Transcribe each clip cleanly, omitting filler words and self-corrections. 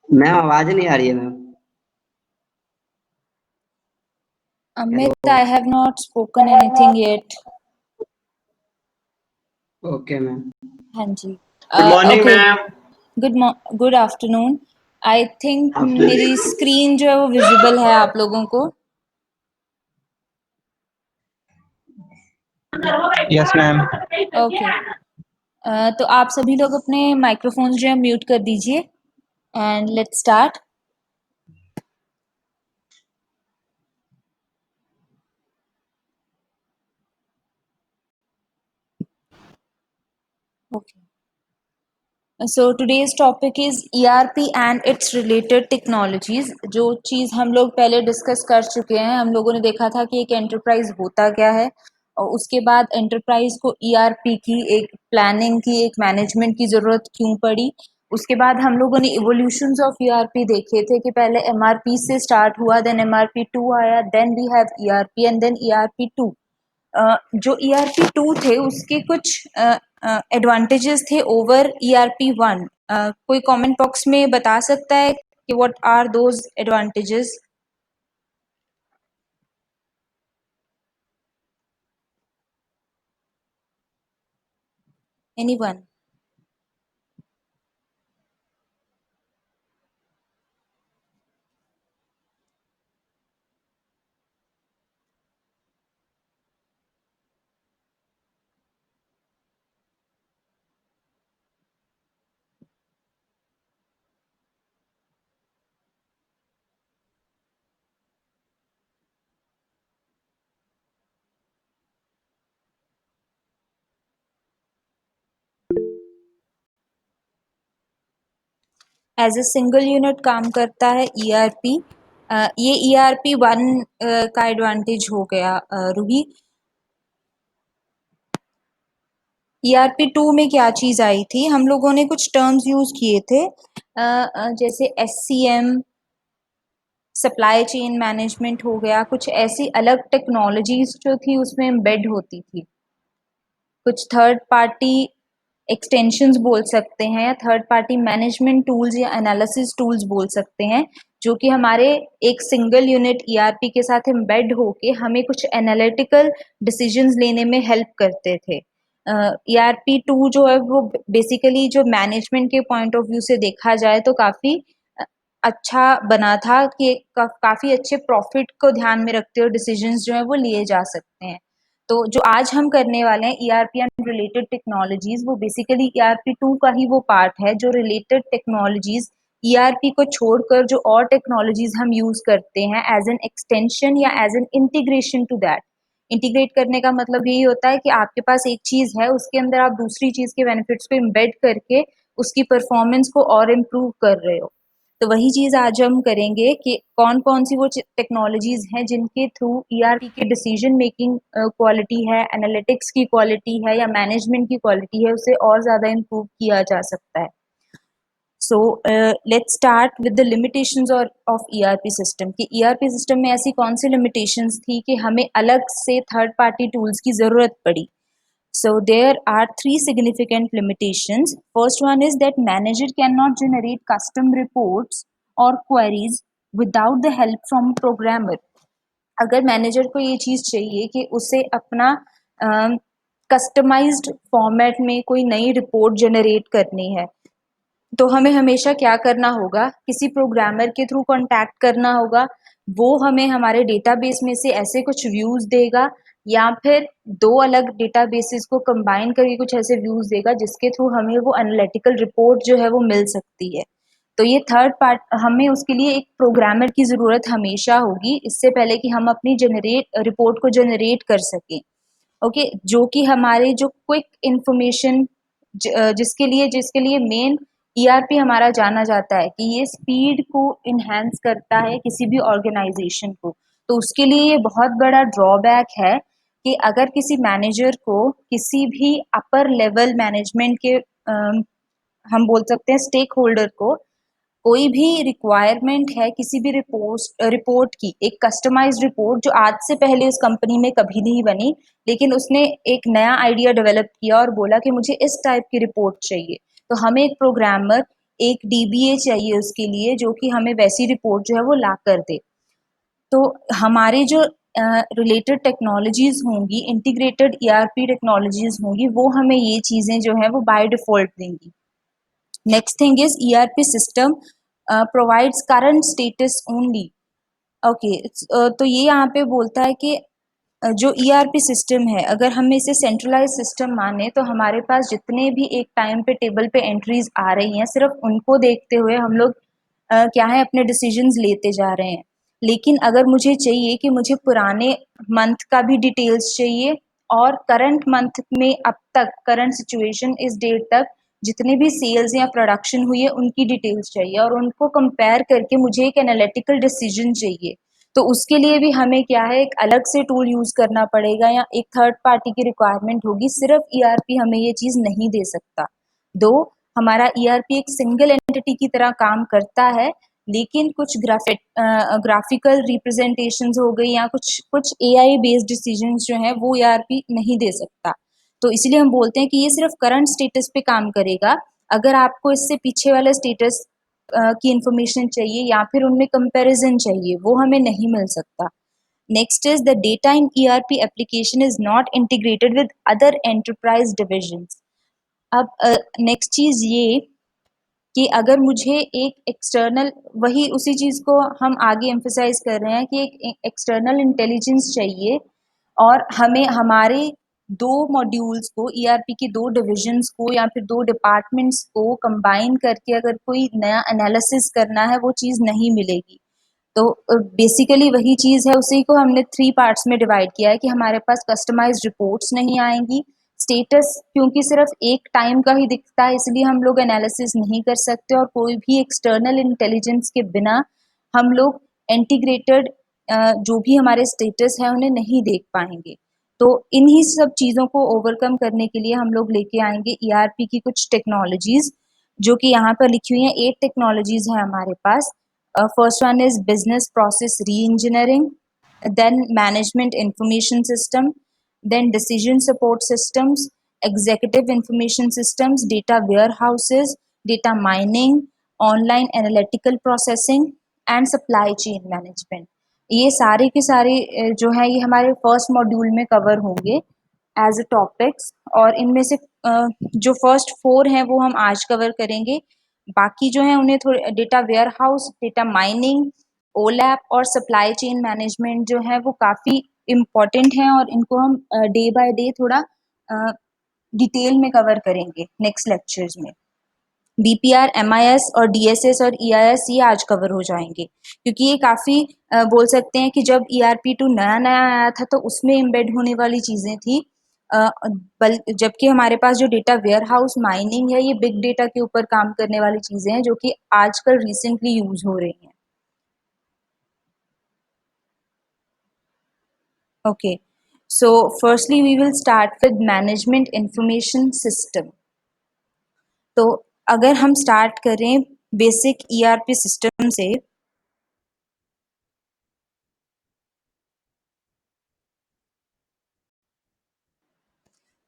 Ma'am आवाज नहीं आ रही है ma'am. Amit, I have not spoken anything yet. Okay ma'am. हाँ जी। Good morning Okay. Ma'am. Good afternoon. I think Afternoon. मेरी स्क्रीन जो है वो विजिबल है आप लोगों को। Yes ma'am. ओके। तो आप सभी लोग अपने माइक्रोफोन जो है म्यूट कर दीजिए and let's start. Okay, so today's topic is ERP and it's related technologies. जो चीज़ हम लोग पहले डिस्कस कर चुके हैं, हम लोगों ने देखा था कि एक एंटरप्राइज होता क्या है, और उसके बाद एंटरप्राइज को ERP की एक प्लानिंग की, एक मैनेजमेंट की ज़रूरत क्यों पड़ी। उसके बाद हम लोगों ने इवोल्यूशंस ऑफ ERP देखे थे कि पहले MRP से स्टार्ट हुआ, देन MRP2 आया, then we have ERP and then ERP2। जो ERP2 थे उसके कुछ एडवांटेजेस थे ओवर ERP1। कोई कमेंट बॉक्स में बता सकता है कि what are those advantages? Anyone? As a single unit काम करता है ERP। ये ERP1 का एडवांटेज हो गया। रूही, ERP2 में क्या चीज़ आई थी? हम लोगों ने कुछ टर्म्स यूज़ किए थे, जैसे SCM, सप्लाई चेन मैनेजमेंट हो गया। कुछ ऐसी अलग टेक्नोलॉजीज जो थी उसमें एम्बेड होती थी। कुछ थर्ड पार्टी एक्सटेंशंस बोल सकते हैं, या थर्ड पार्टी मैनेजमेंट टूल्स या एनालिसिस टूल्स बोल सकते हैं, जो कि हमारे एक सिंगल यूनिट ERP के साथ एम्बेड होके हमें कुछ एनालिटिकल डिसीजंस लेने में हेल्प करते थे। ERP2 जो है वो बेसिकली जो मैनेजमेंट के पॉइंट ऑफ व्यू से देखा जाए तो काफ़ी अच्छा बना था कि काफ़ी अच्छे प्रॉफिट को ध्यान में रखते हुए डिसीजंस जो है वो लिए जा सकते हैं। तो जो आज हम करने वाले हैं ERP एंड रिलेटेड टेक्नोलॉजीज, वो बेसिकली ERP2 का ही वो पार्ट है जो रिलेटेड टेक्नोलॉजीज ERP को छोड़कर जो और टेक्नोलॉजीज हम यूज करते हैं एज एन एक्सटेंशन या as an integration to that. Integrate करने का मतलब यही होता है कि आपके पास एक चीज है, उसके अंदर आप दूसरी चीज के बेनिफिट्स को इम्बेड करके उसकी परफॉर्मेंस को और इम्प्रूव कर रहे हो। तो वही चीज़ आज हम करेंगे कि कौन-कौन सी वो टेक्नोलॉजीज़ हैं जिनके थ्रू ERP के डिसीजन मेकिंग क्वालिटी है, एनालिटिक्स की क्वालिटी है या मैनेजमेंट की क्वालिटी है, उसे और ज़्यादा इम्प्रूव किया जा सकता है। So let's start with the limitations of ERP system कि ERP सिस्टम में ऐसी कौन सी लिमिटेशंस थी कि हमें अलग से थर्ड पार्टी टूल्स की ज़रूरत पड़ी। So there are three significant limitations. First one is that manager cannot generate custom reports or queries without the help from programmer. अगर मैनेजर को ये चीज़ चाहिए कि उसे अपना कस्टमाइज्ड फॉर्मेट में कोई नई रिपोर्ट जनरेट करनी है, तो हमें हमेशा क्या करना होगा, किसी प्रोग्रामर के थ्रू कांटेक्ट करना होगा। वो हमें हमारे डेटाबेस में से ऐसे कुछ व्यूज़ देगा या फिर दो अलग डेटाबेसेस को कंबाइन करके कुछ ऐसे व्यूज़ देगा जिसके थ्रू हमें वो एनालिटिकल रिपोर्ट जो है वो मिल सकती है। तो ये थर्ड पार्ट, हमें उसके लिए एक प्रोग्रामर की ज़रूरत हमेशा होगी, इससे पहले कि हम अपनी रिपोर्ट को जनरेट कर सकें। ओके, जो कि हमारे जो क्विक इंफॉर्मेशन जिसके लिए मेन ईआरपी हमारा जाना जाता है कि ये स्पीड को इन्हांस करता है किसी भी ऑर्गेनाइजेशन को। तो उसके लिए ये बहुत बड़ा ड्रॉबैक है कि अगर किसी मैनेजर को किसी भी अपर लेवल मैनेजमेंट के हम बोल सकते हैं स्टेक होल्डर को कोई भी रिक्वायरमेंट है किसी भी रिपोर्ट की, एक कस्टमाइज्ड रिपोर्ट जो आज से पहले उस कंपनी में कभी नहीं बनी, लेकिन उसने एक नया आइडिया डेवलप किया और बोला कि मुझे इस टाइप की रिपोर्ट चाहिए। तो हमें एक प्रोग्रामर, एक डीबीए चाहिए उसके लिए जो कि हमें वैसी रिपोर्ट जो है वो ला कर दे। तो हमारे जो रिलेटेड टेक्नोलॉजीज होंगी, इंटीग्रेटेड ईआरपी टेक्नोलॉजीज होंगी, वो हमें ये चीजें जो है वो बाय डिफॉल्ट देंगी। Next thing is ERP system provides current status only. Okay, तो ये यहाँ पे बोलता है कि जो ERP सिस्टम है, अगर हम इसे सेंट्रलाइज सिस्टम माने तो हमारे पास जितने भी एक टाइम पे टेबल पे एंट्रीज आ रही हैं, सिर्फ उनको देखते हुए हम लोग क्या है अपने डिसीजंस लेते जा रहे हैं। लेकिन अगर मुझे चाहिए कि मुझे पुराने मंथ का भी डिटेल्स चाहिए और करंट मंथ में अब तक करंट सिचुएशन इस डेट तक जितने भी सेल्स या प्रोडक्शन हुई है उनकी डिटेल्स चाहिए और उनको कंपेयर करके मुझे एक एनालिटिकल डिसीजन चाहिए। तो उसके लिए भी हमें क्या है एक अलग से टूल यूज करना पड़ेगा या एक थर्ड पार्टी की रिक्वायरमेंट होगी। सिर्फ ईआरपी हमें ये चीज नहीं दे सकता। दो हमारा ईआरपी एक सिंगल एंटिटी की तरह काम करता है, लेकिन कुछ ग्राफिकल रिप्रेजेंटेशंस हो गई या कुछ कुछ एआई बेस्ड डिसीजंस जो है वो ईआरपी नहीं दे सकता। तो इसलिए हम बोलते हैं कि ये सिर्फ करंट स्टेटस पे काम करेगा। अगर आपको इससे पीछे वाले स्टेटस की इंफॉर्मेशन चाहिए या फिर उनमें कंपैरिजन चाहिए, वो हमें नहीं मिल सकता। Next is the data in ERP application is not integrated with other enterprise divisions. अब नेक्स्ट चीज ये कि अगर मुझे एक एक्सटर्नल, वही उसी चीज को हम आगे एम्फसाइज कर रहे हैं कि एक एक्सटर्नल इंटेलिजेंस चाहिए और हमें हमारे दो मॉड्यूल्स को, ईआरपी के दो डिविजन्स को या फिर दो डिपार्टमेंट्स को कंबाइन करके अगर कोई नया एनालिसिस करना है वो चीज नहीं मिलेगी। तो बेसिकली वही चीज है, उसी को हमने 3 पार्ट्स में डिवाइड किया है कि हमारे पास कस्टमाइज्ड रिपोर्ट्स नहीं आएंगी। स्टेटस क्योंकि सिर्फ एक टाइम का ही दिखता है इसलिए हम लोग एनालिसिस नहीं कर सकते और कोई भी एक्सटर्नल इंटेलिजेंस के बिना हम लोग इंटीग्रेटेड जो भी हमारे स्टेटस है उन्हें नहीं देख पाएंगे। तो इन्हीं सब चीजों को ओवरकम करने के लिए हम लोग लेके आएंगे ईआरपी की कुछ टेक्नोलॉजीज जो कि यहाँ पर लिखी हुई हैं। 8 टेक्नोलॉजीज हैं हमारे पास। First one is business process re-engineering, then management information system, then decision support systems, executive information systems, data warehouses, data mining, online analytical processing and supply chain management. ये सारे के सारे जो है ये हमारे फर्स्ट मॉड्यूल में कवर होंगे एज अ टॉपिक्स, और इनमें से जो फर्स्ट 4 हैं वो हम आज कवर करेंगे। बाकी जो है उन्हें थोड़े data warehouse, data mining, OLAP और सप्लाई चेन मैनेजमेंट जो है वो काफ़ी इम्पॉर्टेंट हैं और इनको हम डे बाय डे थोड़ा डिटेल में कवर करेंगे नेक्स्ट लेक्चर्स में। बीपीआर, एमआईएस और डीएसएस और ईआईएस ये आज कवर हो जाएंगे क्योंकि ये काफ़ी बोल सकते हैं कि जब ERP2 नया नया आया था तो उसमें एम्बेड होने वाली चीज़ें थी। जबकि हमारे पास जो डेटा वेयर हाउस माइनिंग है ये बिग डेटा के ऊपर काम करने वाली चीज़ें हैं जो कि आजकल रिसेंटली यूज हो रही हैं। Okay, so firstly we will start with management information system. तो अगर हम स्टार्ट करें बेसिक ERP सिस्टम से,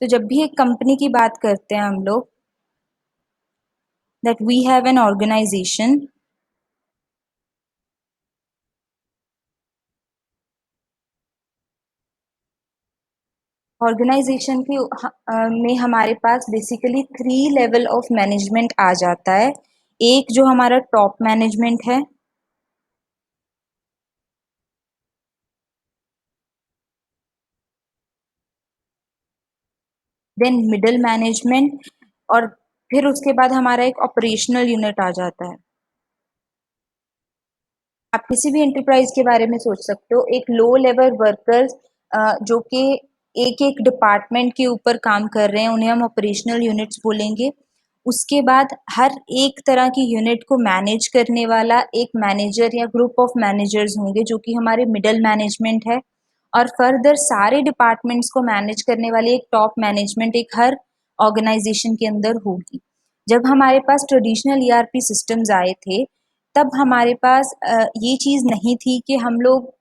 तो जब भी एक कंपनी की बात करते हैं हम लोग, that we have an organisation, organisation के में हमारे पास बेसिकली 3 लेवल ऑफ मैनेजमेंट आ जाता है। एक जो हमारा टॉप मैनेजमेंट है, देन मिडिल मैनेजमेंट, और फिर उसके बाद हमारा एक ऑपरेशनल यूनिट आ जाता है। आप किसी भी एंटरप्राइज के बारे में सोच सकते हो, एक लो लेवल वर्कर्स जो कि एक एक डिपार्टमेंट के ऊपर काम कर रहे हैं, उन्हें हम ऑपरेशनल यूनिट्स बोलेंगे। उसके बाद हर एक तरह की यूनिट को मैनेज करने वाला एक मैनेजर या ग्रुप ऑफ मैनेजर्स होंगे, जो कि हमारे मिडल मैनेजमेंट है। और फर्दर सारे डिपार्टमेंट्स को मैनेज करने वाली एक टॉप मैनेजमेंट एक हर ऑर्गेनाइजेशन के अंदर होगी। जब हमारे पास ट्रेडिशनल ईआरपी सिस्टम्स आए थे, तब हमारे पास ये चीज़ नहीं थी कि हम लोग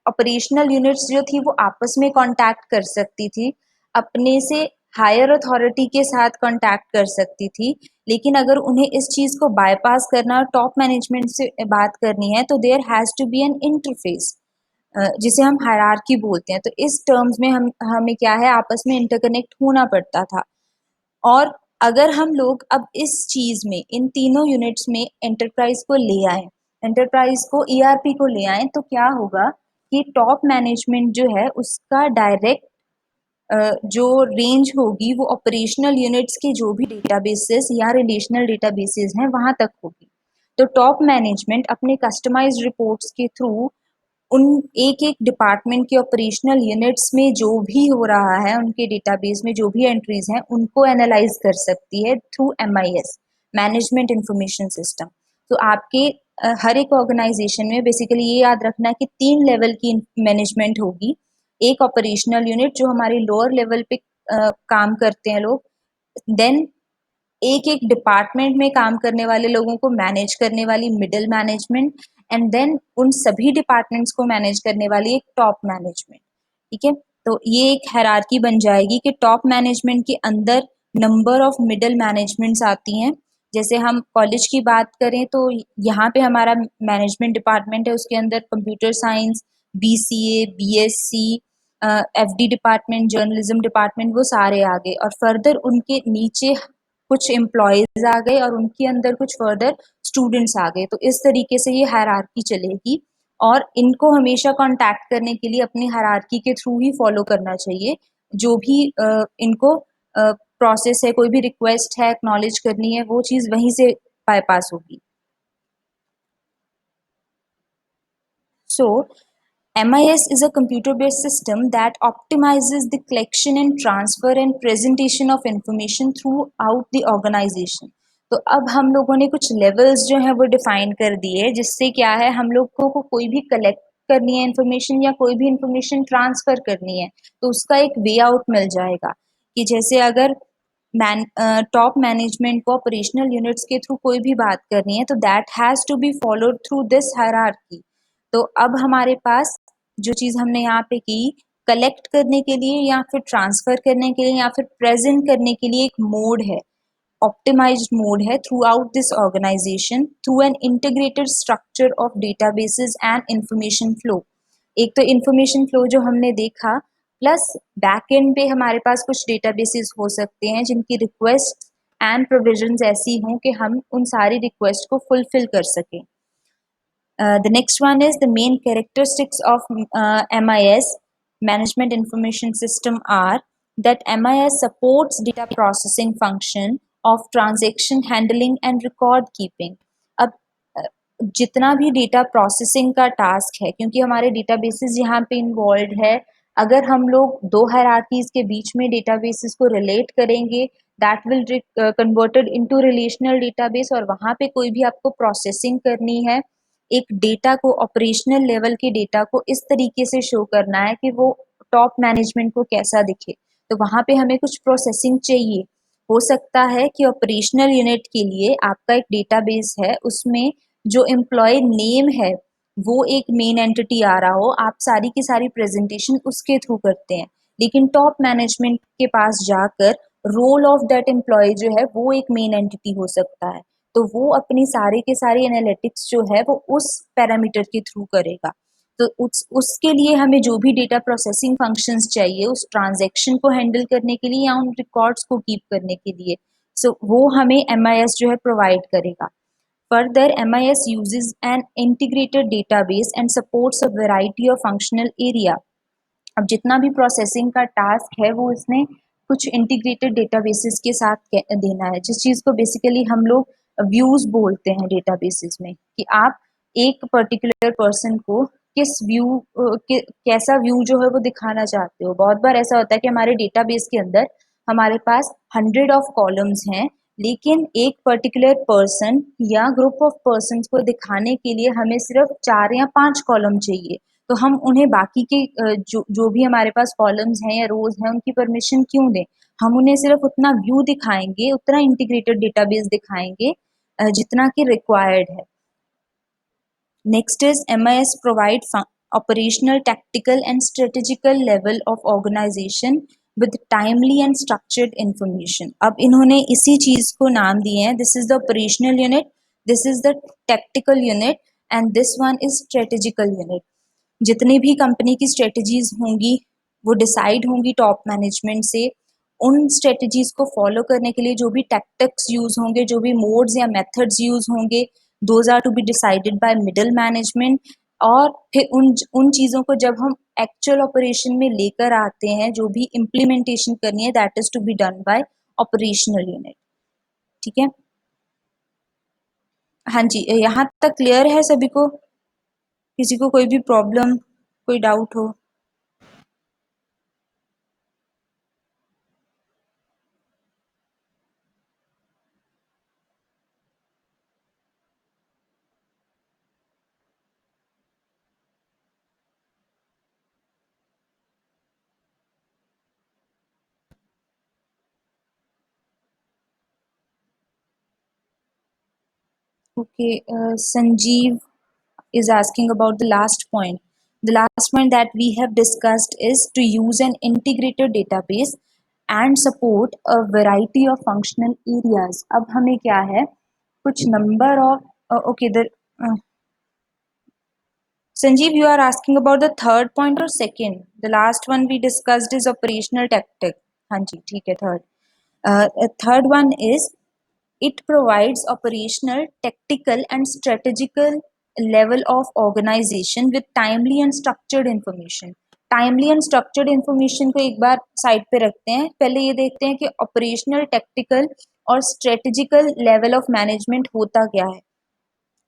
ऑपरेशनल यूनिट्स जो थी वो आपस में कांटेक्ट कर सकती थी, अपने से हायर अथॉरिटी के साथ कांटेक्ट कर सकती थी। लेकिन अगर उन्हें इस चीज़ को बायपास करना और टॉप मैनेजमेंट से बात करनी है, तो there has to be an interface, जिसे हम हायरार्की बोलते हैं। तो इस टर्म्स में हमें क्या है, आपस में इंटरकनेक्ट होना पड़ता था। और अगर हम लोग अब इस चीज़ में इन तीनों यूनिट्स में एंटरप्राइज को ले आए, एंटरप्राइज को ईआरपी को ले आए, तो क्या होगा कि टॉप मैनेजमेंट जो है उसका डायरेक्ट जो रेंज होगी वो ऑपरेशनल यूनिट्स के जो भी डेटाबेसेस या रिलेशनल डेटाबेसेस हैं वहां तक होगी। तो टॉप मैनेजमेंट अपने कस्टमाइज्ड रिपोर्ट्स के थ्रू उन एक एक डिपार्टमेंट के ऑपरेशनल यूनिट्स में जो भी हो रहा है, उनके डेटाबेस में जो भी एंट्रीज हैं, उनको एनालाइज कर सकती है through MIS, management information system. तो आपके हर एक ऑर्गेनाइजेशन में बेसिकली ये याद रखना कि 3 लेवल की मैनेजमेंट होगी। एक ऑपरेशनल यूनिट जो हमारे लोअर लेवल पे काम करते हैं लोग, देन एक एक डिपार्टमेंट में काम करने वाले लोगों को मैनेज करने वाली मिडिल मैनेजमेंट, एंड देन उन सभी डिपार्टमेंट्स को मैनेज करने वाली एक टॉप मैनेजमेंट। ठीक है, तो ये एक हायरार्की बन जाएगी कि टॉप मैनेजमेंट के अंदर नंबर ऑफ मिडिल मैनेजमेंट्स आती हैं। जैसे हम कॉलेज की बात करें तो यहाँ पे हमारा मैनेजमेंट डिपार्टमेंट है, उसके अंदर computer science, BCA, BSc, FD department, journalism department, वो सारे आ गए। और फर्दर उनके नीचे कुछ एम्प्लॉयज आ गए और उनके अंदर कुछ फर्दर स्टूडेंट्स आ गए। तो इस तरीके से ये हायरार्की चलेगी और इनको हमेशा कांटेक्ट करने के लिए अपनी हायरार्की के थ्रू ही फॉलो करना चाहिए। जो भी इनको प्रोसेस है, कोई भी रिक्वेस्ट है एक्नॉलेज करनी है, वो चीज़ वहीं से बायपास होगी। So, MIS is a computer-based system that optimizes the collection and transfer and presentation of information throughout the organization. तो अब हम लोगों ने कुछ लेवल्स जो है वो डिफाइन कर दिए, जिससे क्या है, हम लोगों को कोई भी कलेक्ट करनी है इन्फॉर्मेशन या कोई भी इन्फॉर्मेशन ट्रांसफर करनी है, तो उसका एक वे आउट मिल जाएगा। कि जैसे अगर टॉप मैनेजमेंट को ऑपरेशनल यूनिट्स के थ्रू कोई भी बात करनी है, तो that has to be followed through this hierarchy. तो अब हमारे पास जो चीज़ हमने यहाँ पे की, कलेक्ट करने के लिए या फिर ट्रांसफर करने के लिए या फिर प्रेजेंट करने के लिए एक मोड है, ऑप्टिमाइज्ड मोड है throughout this organisation through an integrated structure of databases and information flow. एक तो इंफॉर्मेशन फ्लो जो हमने देखा, प्लस बैक एंड पे हमारे पास कुछ डेटाबेसेस हो सकते हैं जिनकी रिक्वेस्ट एंड प्रोविजंस ऐसी हों कि हम उन सारी रिक्वेस्ट को फुलफिल कर सकें। The next one is the main characteristics of MIS, Management Information System, are that MIS supports data processing function of transaction handling and record keeping. अब जितना भी डेटा प्रोसेसिंग का टास्क है, क्योंकि हमारे डेटाबेसेस यहाँ पे इन्वॉल्व है, अगर हम लोग दो हायरार्कीज के बीच में डेटाबेसेस को रिलेट करेंगे, that will converted into relational database, और वहाँ पे कोई भी आपको प्रोसेसिंग करनी है, एक डेटा को, ऑपरेशनल लेवल के डेटा को इस तरीके से शो करना है कि वो टॉप मैनेजमेंट को कैसा दिखे, तो वहाँ पे हमें कुछ प्रोसेसिंग चाहिए। हो सकता है कि ऑपरेशनल यूनिट के लिए आपका एक डेटाबेस है, उसमें जो एम्प्लॉय नेम है वो एक मेन एंटिटी आ रहा हो, आप सारी की सारी प्रेजेंटेशन उसके थ्रू करते हैं, लेकिन टॉप मैनेजमेंट के पास जाकर रोल ऑफ दैट एम्प्लॉय जो है वो एक मेन एंटिटी हो सकता है, तो वो अपनी सारे के सारे एनालिटिक्स जो है वो उस पैरामीटर के थ्रू करेगा। तो उसके लिए हमें जो भी डेटा प्रोसेसिंग फंक्शंस चाहिए उस ट्रांजैक्शन को हैंडल करने के लिए या उन रिकॉर्ड्स को कीप करने के लिए, सो वो हमें MIS जो है प्रोवाइड करेगा। Further, MIS uses an integrated database and supports a variety of functional area. अब जितना भी प्रोसेसिंग का टास्क है वो इसने कुछ इंटीग्रेटेड डेटाबेसेस के साथ देना है, जिस चीज़ को बेसिकली हम लोग व्यूज बोलते हैं डेटाबेसेस में, कि आप एक पर्टिकुलर पर्सन को किस व्यू कैसा व्यू जो है वो दिखाना चाहते हो। बहुत बार ऐसा होता है कि हमारे डेटाबेस के अंदर हमारे पास 100 ऑफ कॉलम्स हैं, लेकिन एक पर्टिकुलर पर्सन या ग्रुप ऑफ पर्सन्स को दिखाने के लिए हमें सिर्फ 4 या 5 कॉलम चाहिए। तो हम उन्हें बाकी के जो भी हमारे पास कॉलम्स हैं या रोज हैं उनकी परमिशन क्यों दें? हम उन्हें सिर्फ उतना व्यू दिखाएंगे, उतना इंटीग्रेटेड डेटाबेस दिखाएंगे जितना कि रिक्वायर्ड है। Next is MIS provide operational, tactical and strategical level of organization with timely and structured information. अब इन्होंने इसी चीज को नाम दिए हैं, this is the operational unit, this is the tactical unit and this one is strategical unit. जितनी भी कंपनी की स्ट्रेटजीज होंगी वो डिसाइड होंगी टॉप मैनेजमेंट से। उन स्ट्रेटजीज को फॉलो करने के लिए जो भी टैक्टिक्स यूज होंगे, जो भी मोड्स या मेथड्स यूज होंगे, those are to be decided by middle management. और फिर उन चीज़ों को जब हम एक्चुअल ऑपरेशन में लेकर आते हैं, जो भी इम्प्लीमेंटेशन करनी है, that is to be done by operational unit. ठीक है, हाँ जी, यहाँ तक क्लियर है सभी को? किसी को कोई भी प्रॉब्लम, कोई डाउट हो? Okay, Sanjeev is asking about the last point. The last point that we have discussed is to use an integrated database and support a variety of functional areas. अब हमें क्या है, कुछ number of okay, Sanjeev, you are asking about the third point or second? The last one we discussed is operational tactic. हाँ जी, ठीक है, third. Third one is it provides operational, tactical and strategical level of organization with timely and structured information. Timely and structured information को एक बार side पे रखते हैं, पहले ये देखते हैं कि operational, tactical और strategical level of management होता क्या है।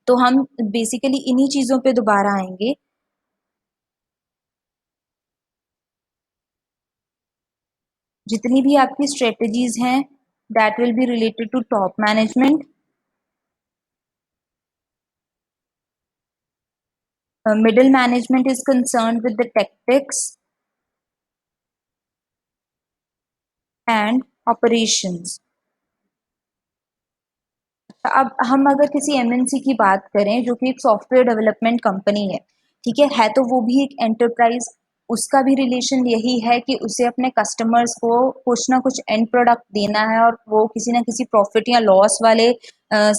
तो हम बेसिकली इन्हीं चीजों पे दोबारा आएंगे। जितनी भी आपकी स्ट्रेटजीज हैं that will be related to top management. Middle management is concerned with the tactics and operations. अब हम अगर किसी एमएनसी की बात करें जो कि एक सॉफ्टवेयर डेवलपमेंट कंपनी है, ठीक है तो वो भी एक एंटरप्राइज। उसका भी रिलेशन यही है कि उसे अपने कस्टमर्स को कुछ ना कुछ एंड प्रोडक्ट देना है और वो किसी ना किसी प्रॉफिट या लॉस वाले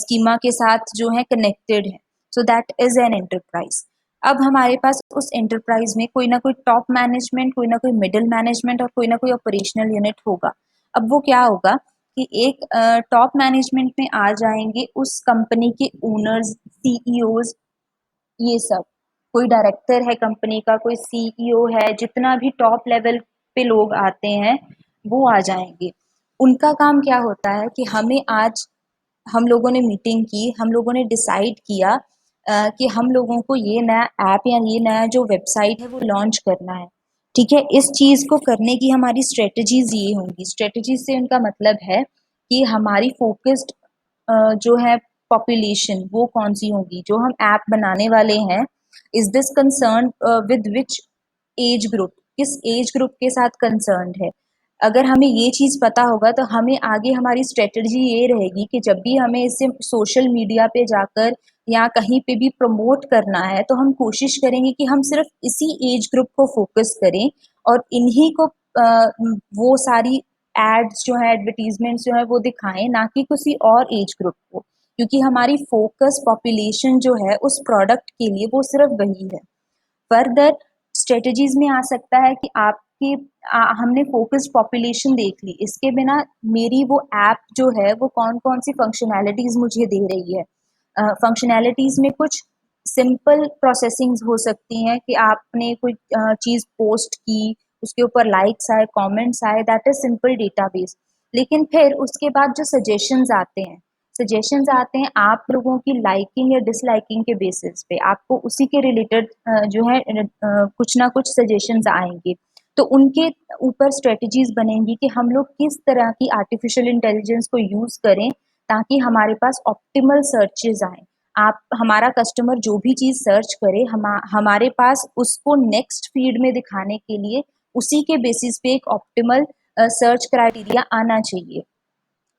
स्कीमा के साथ जो है कनेक्टेड है। So that is an enterprise. अब हमारे पास उस एंटरप्राइज में कोई ना कोई टॉप मैनेजमेंट, कोई ना कोई मिडिल मैनेजमेंट और कोई ना कोई ऑपरेशनल यूनिट होगा। अब वो क्या होगा कि एक टॉप मैनेजमेंट में आ जाएंगे उस कंपनी के ओनर्स, सीईओज, ये सब। कोई डायरेक्टर है कंपनी का, कोई सीईओ है, जितना भी टॉप लेवल पे लोग आते हैं वो आ जाएंगे। उनका काम क्या होता है कि हमें आज हम लोगों ने मीटिंग की, हम लोगों ने डिसाइड किया कि हम लोगों को ये नया ऐप या ये नया जो वेबसाइट है वो लॉन्च करना है। ठीक है, इस चीज़ को करने की हमारी स्ट्रेटजीज ये होंगी। स्ट्रेटजीज से उनका मतलब है कि हमारी फोकस्ड जो है पॉपुलेशन वो कौन सी होगी। जो हम ऐप बनाने वाले हैं, is this concern with which age group, किस एज ग्रुप के साथ कंसर्न है। अगर हमें ये चीज़ पता होगा तो हमें आगे हमारी स्ट्रेटजी ये रहेगी कि जब भी हमें इसे सोशल मीडिया पे जाकर या कहीं पे भी प्रमोट करना है तो हम कोशिश करेंगे कि हम सिर्फ इसी एज ग्रुप को फोकस करें और इन्हीं को वो सारी एड्स जो है, एडवर्टीजमेंट्स जो है वो दिखाएं, ना कि किसी और एज ग्रुप को, क्योंकि हमारी फोकस पॉपुलेशन जो है उस प्रोडक्ट के लिए वो सिर्फ वही है। फर्दर स्ट्रेटजीज में आ सकता है कि आपकी हमने फोकस्ड पॉपुलेशन देख ली, इसके बिना मेरी वो ऐप जो है वो कौन कौन सी फंक्शनैलिटीज मुझे दे रही है। फंक्शनैलिटीज में कुछ सिंपल प्रोसेसिंग्स हो सकती हैं कि आपने कोई चीज़ पोस्ट की, उसके ऊपर लाइक्स आए, कमेंट्स आए, दैट इज सिंपल डेटाबेस। लेकिन फिर उसके बाद जो सजेशंस आते हैं, सजेशंस आते हैं आप लोगों की लाइकिंग या डिसलाइकिंग के बेसिस पे, आपको उसी के रिलेटेड जो है कुछ ना कुछ सजेशंस आएंगे। तो उनके ऊपर स्ट्रेटजीज बनेंगी कि हम लोग किस तरह की आर्टिफिशियल इंटेलिजेंस को यूज करें ताकि हमारे पास ऑप्टिमल सर्चेज आए। आप हमारा कस्टमर जो भी चीज सर्च करे हमारे पास उसको नेक्स्ट फीड में दिखाने के लिए उसी के बेसिस पे एक ऑप्टिमल सर्च क्राइटेरिया आना चाहिए।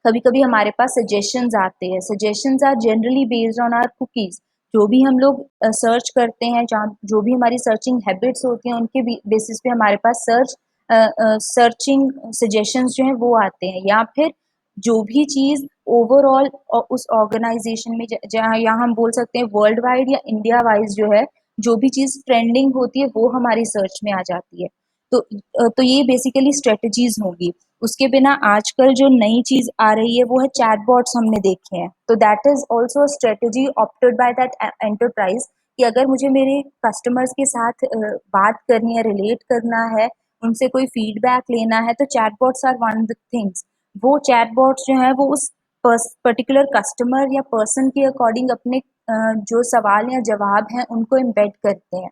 कभी कभी हमारे पास सजेशंस आते हैं, suggestions are generally based on our cookies. जो भी हम लोग सर्च करते हैं, जहाँ जो भी हमारी सर्चिंग हैबिट्स होती हैं उनके बेसिस पे हमारे पास सर्चिंग सजेशंस जो हैं वो आते हैं। या फिर जो भी चीज़ ओवरऑल उस ऑर्गेनाइजेशन में जहाँ यहाँ हम बोल सकते हैं वर्ल्ड वाइड या इंडिया वाइज जो है जो भी चीज़ ट्रेंडिंग होती है वो हमारी सर्च में आ जाती है। तो ये बेसिकली स्ट्रेटजीज होगी। उसके बिना आजकल जो नई चीज आ रही है वो है चैटबॉट्स, हमने देखे हैं। तो that is also strategy opted by that enterprise कि अगर मुझे मेरे कस्टमर्स के साथ बात करनी है, रिलेट करना है, उनसे कोई फीडबैक लेना है, तो chatbots are one of the things. वो चैटबॉट्स जो है वो उस पर्टिकुलर कस्टमर या पर्सन के अकॉर्डिंग अपने जो सवाल या जवाब हैं उनको एम्बेड करते हैं।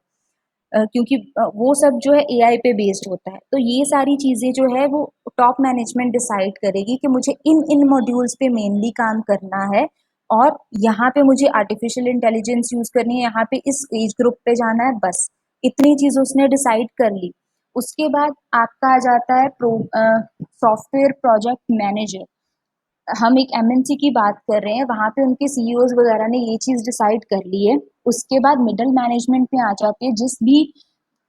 क्योंकि वो सब जो है एआई पे बेस्ड होता है। तो ये सारी चीज़ें जो है वो टॉप मैनेजमेंट डिसाइड करेगी कि मुझे इन इन मॉड्यूल्स पे मेनली काम करना है और यहाँ पे मुझे आर्टिफिशियल इंटेलिजेंस यूज़ करनी है, यहाँ पे इस एज ग्रुप पे जाना है, बस इतनी चीज़ उसने डिसाइड कर ली। उसके बाद आपका आ जाता है सॉफ्टवेयर प्रोजेक्ट मैनेजर। हम एक एमएनसी की बात कर रहे हैं, वहाँ पे उनके सीईओज वगैरह ने ये चीज़ डिसाइड कर ली है। उसके बाद मिडल मैनेजमेंट में आ जाती है, जिस भी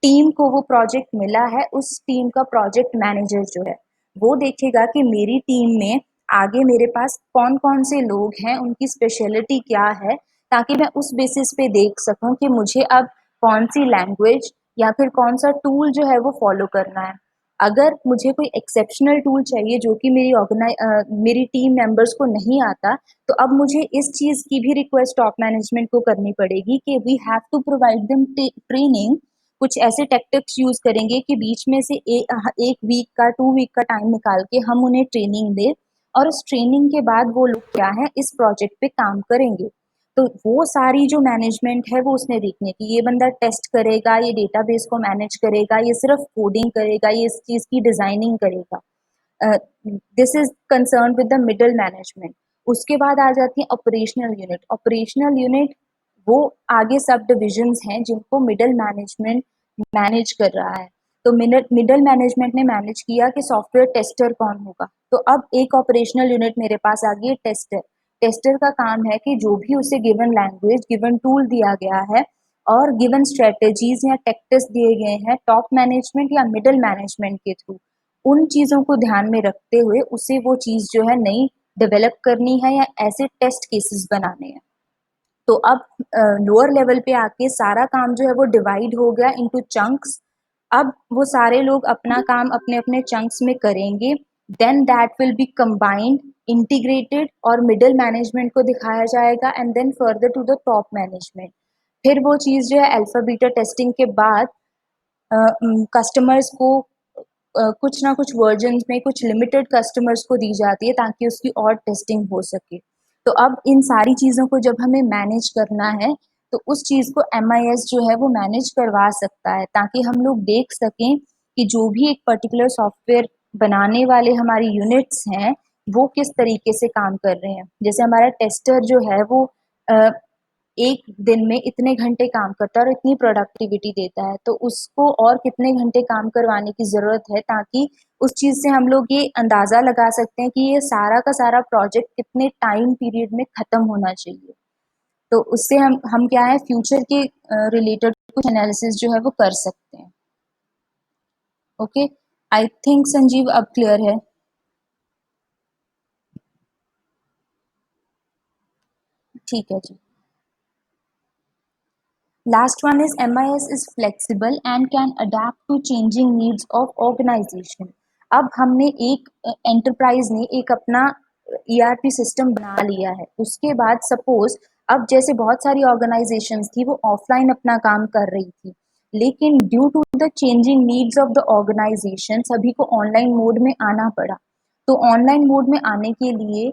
टीम को वो प्रोजेक्ट मिला है उस टीम का प्रोजेक्ट मैनेजर जो है वो देखेगा कि मेरी टीम में आगे मेरे पास कौन कौन से लोग हैं, उनकी स्पेशलिटी क्या है, ताकि मैं उस बेसिस पे देख सकूं कि मुझे अब कौन सी लैंग्वेज या फिर कौन सा टूल जो है वो फॉलो करना है। अगर मुझे कोई एक्सेप्शनल टूल चाहिए जो कि मेरी टीम मेंबर्स को नहीं आता, तो अब मुझे इस चीज़ की भी रिक्वेस्ट टॉप मैनेजमेंट को करनी पड़ेगी कि we have to provide them training. कुछ ऐसे टैक्टिक्स यूज़ करेंगे कि बीच में से 1 वीक का 2 वीक का टाइम निकाल के हम उन्हें ट्रेनिंग दें और उस ट्रेनिंग के बाद वो लोग क्या है इस प्रोजेक्ट पे काम करेंगे। तो वो सारी जो मैनेजमेंट है वो उसने देखनी कि ये बंदा टेस्ट करेगा, ये डेटाबेस को मैनेज करेगा, ये सिर्फ कोडिंग करेगा, ये इस चीज़ की डिज़ाइनिंग करेगा। This is concern with the middle management. उसके बाद आ जाती है ऑपरेशनल यूनिट। ऑपरेशनल यूनिट वो आगे सब डिविजन्स हैं जिनको मिडल मैनेजमेंट मैनेज कर रहा है। तो मिडल मैनेजमेंट ने मैनेज किया कि सॉफ्टवेयर टेस्टर कौन होगा। तो अब एक ऑपरेशनल यूनिट मेरे पास आ गई, टेस्टर। टेस्टर का काम है कि जो भी उसे गिवन लैंग्वेज, गिवन टूल दिया गया है और गिवन स्ट्रेटेजीज या टेक्टिक्स दिए गए हैं टॉप मैनेजमेंट या मिडल मैनेजमेंट के थ्रू, उन चीज़ों को ध्यान में रखते हुए उसे वो चीज़ जो है नई डेवलप करनी है या ऐसे टेस्ट केसेस बनाने हैं। तो अब लोअर लेवल पे आके सारा काम जो है वो डिवाइड हो गया इनटू चंक्स। अब वो सारे लोग अपना काम अपने अपने चंक्स में करेंगे, then that will be combined, integrated और मिडल मैनेजमेंट को दिखाया जाएगा and then further to the top management. फिर वो चीज़ जो है अल्फा बीटा टेस्टिंग के बाद कस्टमर्स को कुछ ना कुछ वर्जन्स में कुछ लिमिटेड कस्टमर्स को दी जाती है ताकि उसकी और टेस्टिंग हो सके। तो अब इन सारी चीज़ों को जब हमें मैनेज करना है तो उस चीज़ को एमआईएस जो है वो मैनेज करवा सकता है ताकि हम लोग देख सकें कि जो भी एक पर्टिकुलर सॉफ्टवेयर बनाने वाले हमारी यूनिट्स हैं वो किस तरीके से काम कर रहे हैं। जैसे हमारा टेस्टर जो है वो एक दिन में इतने घंटे काम करता है और इतनी प्रोडक्टिविटी देता है, तो उसको और कितने घंटे काम करवाने की ज़रूरत है ताकि उस चीज़ से हम लोग ये अंदाज़ा लगा सकते हैं कि ये सारा का सारा प्रोजेक्ट कितने टाइम पीरियड में ख़त्म होना चाहिए। तो उससे हम क्या है फ्यूचर के रिलेटेड कुछ एनालिसिस जो है वो कर सकते हैं। ओके, आई थिंक संजीव अब क्लियर है। ठीक है जी। Last one is MIS is flexible and can adapt to changing needs of organization. अब हमने एक एंटरप्राइज ने एक अपना ERP सिस्टम बना लिया है, उसके बाद सपोज अब जैसे बहुत सारी ऑर्गेनाइजेशंस थी वो ऑफलाइन अपना काम कर रही थी, लेकिन due to the changing needs of the organisation सभी को ऑनलाइन मोड में आना पड़ा। तो ऑनलाइन मोड में आने के लिए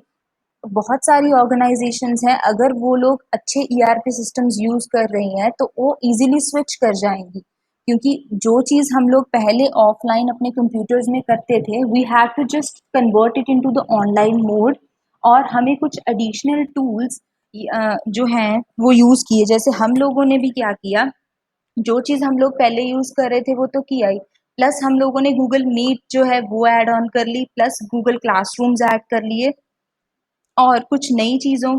बहुत सारी ऑर्गेनाइजेशंस हैं, अगर वो लोग अच्छे ईआरपी सिस्टम्स यूज कर रही हैं तो वो इजीली स्विच कर जाएंगी, क्योंकि जो चीज हम लोग पहले ऑफलाइन अपने कंप्यूटर्स में करते थे, we have to just convert it into the online mode, और हमें कुछ एडिशनल टूल्स जो हैं वो यूज किए। जैसे हम लोगों ने भी क्या किया, जो चीज हम लोग पहले यूज कर रहे थे वो तो किया ही, प्लस हम लोगों ने गूगल मीट जो है वो ऐड ऑन कर ली, प्लस गूगल क्लासरूम्स ऐड कर लिए, और कुछ नई चीज़ों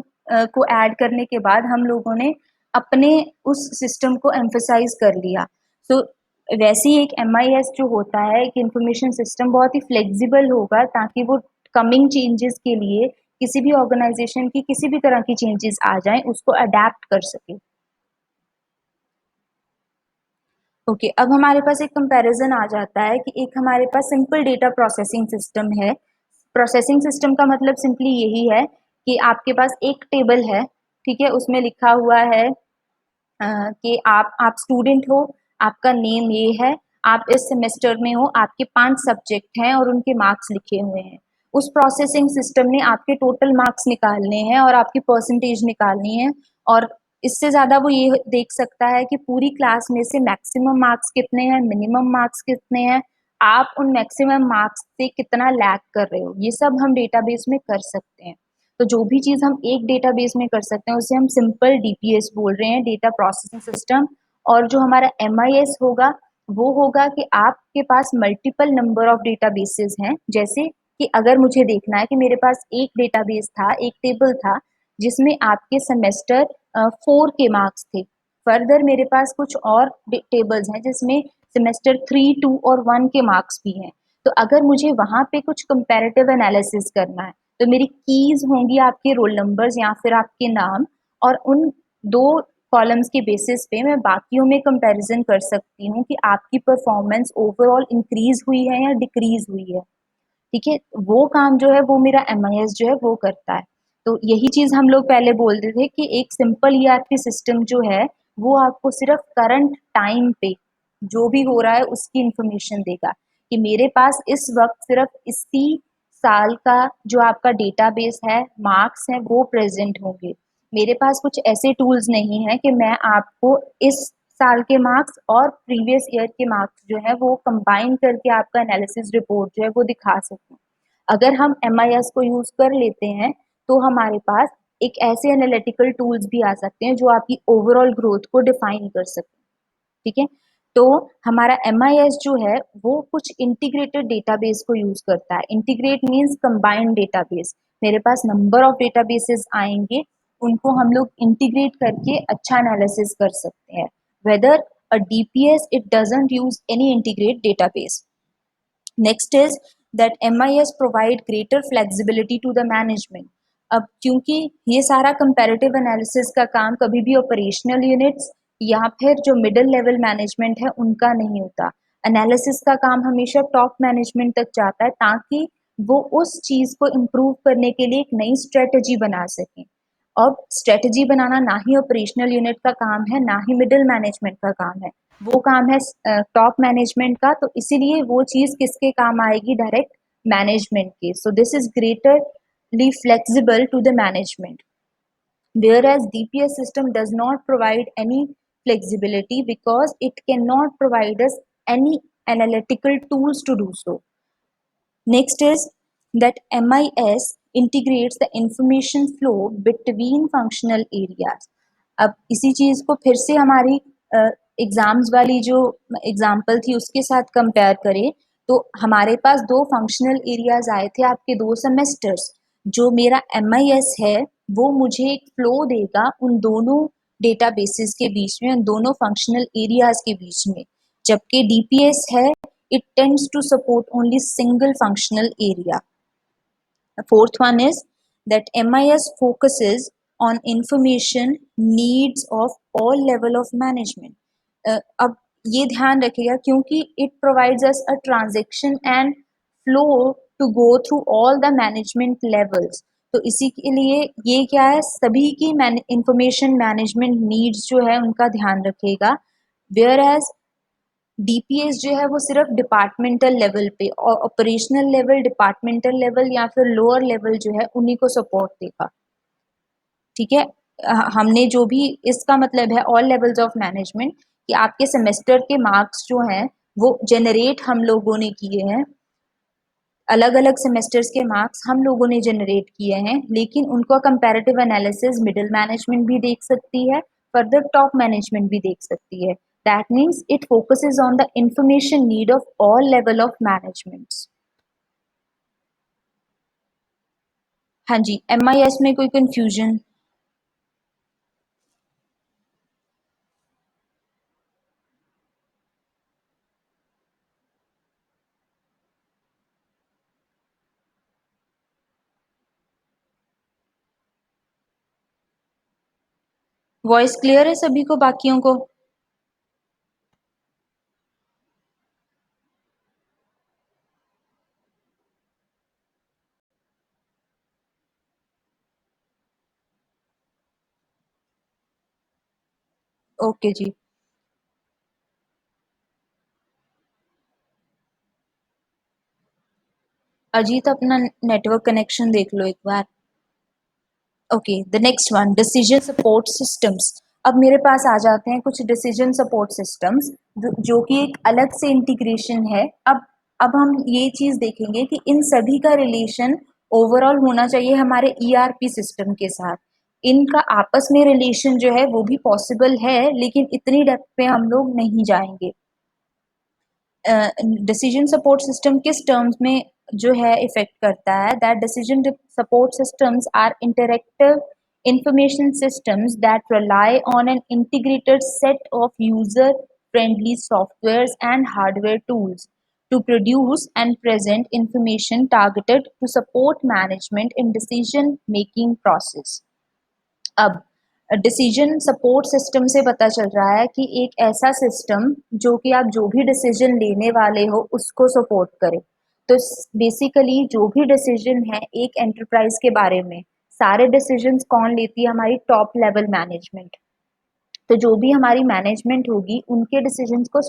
को ऐड करने के बाद हम लोगों ने अपने उस सिस्टम को एम्फसाइज कर लिया। तो वैसे ही एक एमआईएस जो होता है, एक इंफॉर्मेशन सिस्टम, बहुत ही फ्लेक्सिबल होगा ताकि वो कमिंग चेंजेस के लिए, किसी भी ऑर्गेनाइजेशन की किसी भी तरह की चेंजेस आ जाएं, उसको अडेप्ट कर सके। ओके, अब हमारे पास एक कंपैरिजन आ जाता है कि एक हमारे पास सिंपल डेटा प्रोसेसिंग सिस्टम है। प्रोसेसिंग सिस्टम का मतलब सिंपली यही है कि आपके पास एक टेबल है, ठीक है, उसमें लिखा हुआ है कि आप स्टूडेंट हो, आपका नेम ये है, आप इस सेमेस्टर में हो, आपके 5 सब्जेक्ट हैं और उनके मार्क्स लिखे हुए हैं। उस प्रोसेसिंग सिस्टम ने आपके टोटल मार्क्स निकालने हैं और आपकी परसेंटेज निकालनी है, और इससे ज़्यादा वो ये देख सकता है कि पूरी क्लास में से मैक्सिमम मार्क्स कितने हैं, मिनिमम मार्क्स कितने हैं, आप उन मैक्सिमम मार्क्स से कितना लैग कर रहे हो, ये सब हम डेटाबेस में कर सकते हैं। तो जो भी चीज़ हम एक डेटाबेस में कर सकते हैं उसे हम सिंपल डीपीएस बोल रहे हैं, डेटा प्रोसेसिंग सिस्टम। और जो हमारा एमआईएस होगा, वो होगा कि आपके पास मल्टीपल नंबर ऑफ डेटाबेसेस हैं। जैसे कि अगर मुझे देखना है कि मेरे पास एक डेटाबेस था, एक टेबल था जिसमें आपके सेमेस्टर 4 के मार्क्स थे, फर्दर मेरे पास कुछ और टेबल्स हैं जिसमें सेमेस्टर 3, 2 और 1 के मार्क्स भी हैं। तो अगर मुझे वहाँ पे कुछ कंपैरेटिव एनालिसिस करना है, तो मेरी कीज होंगी आपके रोल नंबर्स या फिर आपके नाम, और उन 2 कॉलम्स के बेसिस पे मैं बाकियों में कंपैरिजन कर सकती हूँ कि आपकी परफॉर्मेंस ओवरऑल इंक्रीज हुई है या डिक्रीज हुई है। ठीक है, वो काम जो है वो मेरा एमआईएस जो है वो करता है। तो यही चीज हम लोग पहले बोलते थे कि एक सिंपल ईआरपी सिस्टम जो है वो आपको सिर्फ करंट टाइम पे जो भी हो रहा है उसकी इंफॉर्मेशन देगा, कि मेरे पास इस वक्त सिर्फ इसी साल का जो आपका डेटाबेस है, मार्क्स हैं, वो प्रेजेंट होंगे। मेरे पास कुछ ऐसे टूल्स नहीं है कि मैं आपको इस साल के मार्क्स और प्रीवियस ईयर के मार्क्स जो है वो कंबाइन करके आपका एनालिसिस रिपोर्ट जो है वो दिखा सकूं। अगर हम एमआईएस को यूज कर लेते हैं तो हमारे पास एक ऐसे एनालिटिकल टूल्स भी आ सकते हैं जो आपकी ओवरऑल ग्रोथ को डिफाइन कर सकते हैं। ठीक है, तो हमारा एमआईएस जो है वो कुछ इंटीग्रेटेड डेटाबेस को यूज करता है। Integrate means combined database. मेरे पास नंबर ऑफ डेटाबेसेस आएंगे, उनको हम लोग इंटीग्रेट करके अच्छा एनालिसिस कर सकते हैं। Whether a DPS, it doesn't use any integrate database. Next is that MIS provide greater flexibility to the management. अब क्योंकि ये सारा कंपैरेटिव एनालिसिस का काम कभी भी ऑपरेशनल यूनिट्स या फिर जो मिडिल लेवल मैनेजमेंट है उनका नहीं होता, एनालिसिस का काम हमेशा टॉप मैनेजमेंट तक जाता है ताकि वो उस चीज को इम्प्रूव करने के लिए एक नई स्ट्रेटजी बना सकें। अब स्ट्रेटजी बनाना ना ही ऑपरेशनल यूनिट का काम है, ना ही मिडिल मैनेजमेंट का काम है, वो काम है टॉप मैनेजमेंट का। तो इसीलिए वो चीज किसके काम आएगी, डायरेक्ट मैनेजमेंट के। So this is greatly flexible to the management, whereas DPS system does not provide any flexibility because it cannot provide us any analytical tools to do so. Next is that MIS integrates the information flow between functional areas. अब इसी चीज को फिर से हमारी exams वाली जो example थी उसके साथ कंपेयर करें, तो हमारे पास 2 फंक्शनल एरियाज आए थे आपके 2 सेमेस्टर्स। जो मेरा MIS है वो मुझे एक फ्लो देगा उन दोनों डेटाबेसेस के बीच में, उन दोनों फंक्शनल एरियाज के बीच में, जबकि DPS है, it tends to support only single functional area. The fourth one is that MIS focuses on information needs of all level of management. अब ये ध्यान रखिएगा क्योंकि it provides us a transaction and flow to go through all the management levels. तो इसी के लिए ये क्या है, सभी की इंफॉर्मेशन मैनेजमेंट नीड्स जो है उनका ध्यान रखेगा। वेयर एज डीपीएस जो है वो सिर्फ डिपार्टमेंटल लेवल पे और ऑपरेशनल लेवल, डिपार्टमेंटल लेवल या फिर लोअर लेवल जो है उन्हीं को सपोर्ट देगा। ठीक है, हमने जो भी, इसका मतलब है ऑल लेवल्स ऑफ मैनेजमेंट, कि आपके सेमेस्टर के मार्क्स जो हैं वो जनरेट हम लोगों ने किए हैं, अलग अलग सेमेस्टर्स के मार्क्स हम लोगों ने जनरेट किए हैं, लेकिन उनका कंपैरेटिव एनालिसिस मिडिल मैनेजमेंट भी देख सकती है, फर्दर टॉप मैनेजमेंट भी देख सकती है। That means it focuses on the information need of all level of managements. हाँ जी, एमआईएस में कोई कंफ्यूजन? वॉइस क्लियर है सभी को, बाकियों को? ओके जी। अजीत, अपना नेटवर्क कनेक्शन देख लो एक बार। Okay, the next one, decision support systems. अब मेरे पास आ जाते हैं कुछ डिसीजन सपोर्ट सिस्टम्स जो कि एक अलग से इंटीग्रेशन है। अब हम ये चीज देखेंगे कि इन सभी का रिलेशन ओवरऑल होना चाहिए हमारे ईआरपी सिस्टम के साथ। इनका आपस में रिलेशन जो है वो भी पॉसिबल है, लेकिन इतनी डेप्थ पे हम लोग नहीं जाएंगे। डिसीजन सपोर्ट सिस्टम किस टर्म्स में जो है इफेक्ट करता है? That decision support systems are interactive information systems that rely on an integrated set of user friendly softwares and hardware tools to produce and present information targeted to support management in decision making process. अब decision support system से पता चल रहा है कि एक ऐसा system जो कि आप जो भी डिसीजन लेने वाले हो उसको सपोर्ट करे। तो बेसिकली जो भी डिसीजन है एक एंटरप्राइज के बारे में, सारे डिसीजंस कौन लेती है? हमारी टॉप लेवल मैनेजमेंट। तो जो भी हमारी मैनेजमेंट होगी उनके डिसीजंस को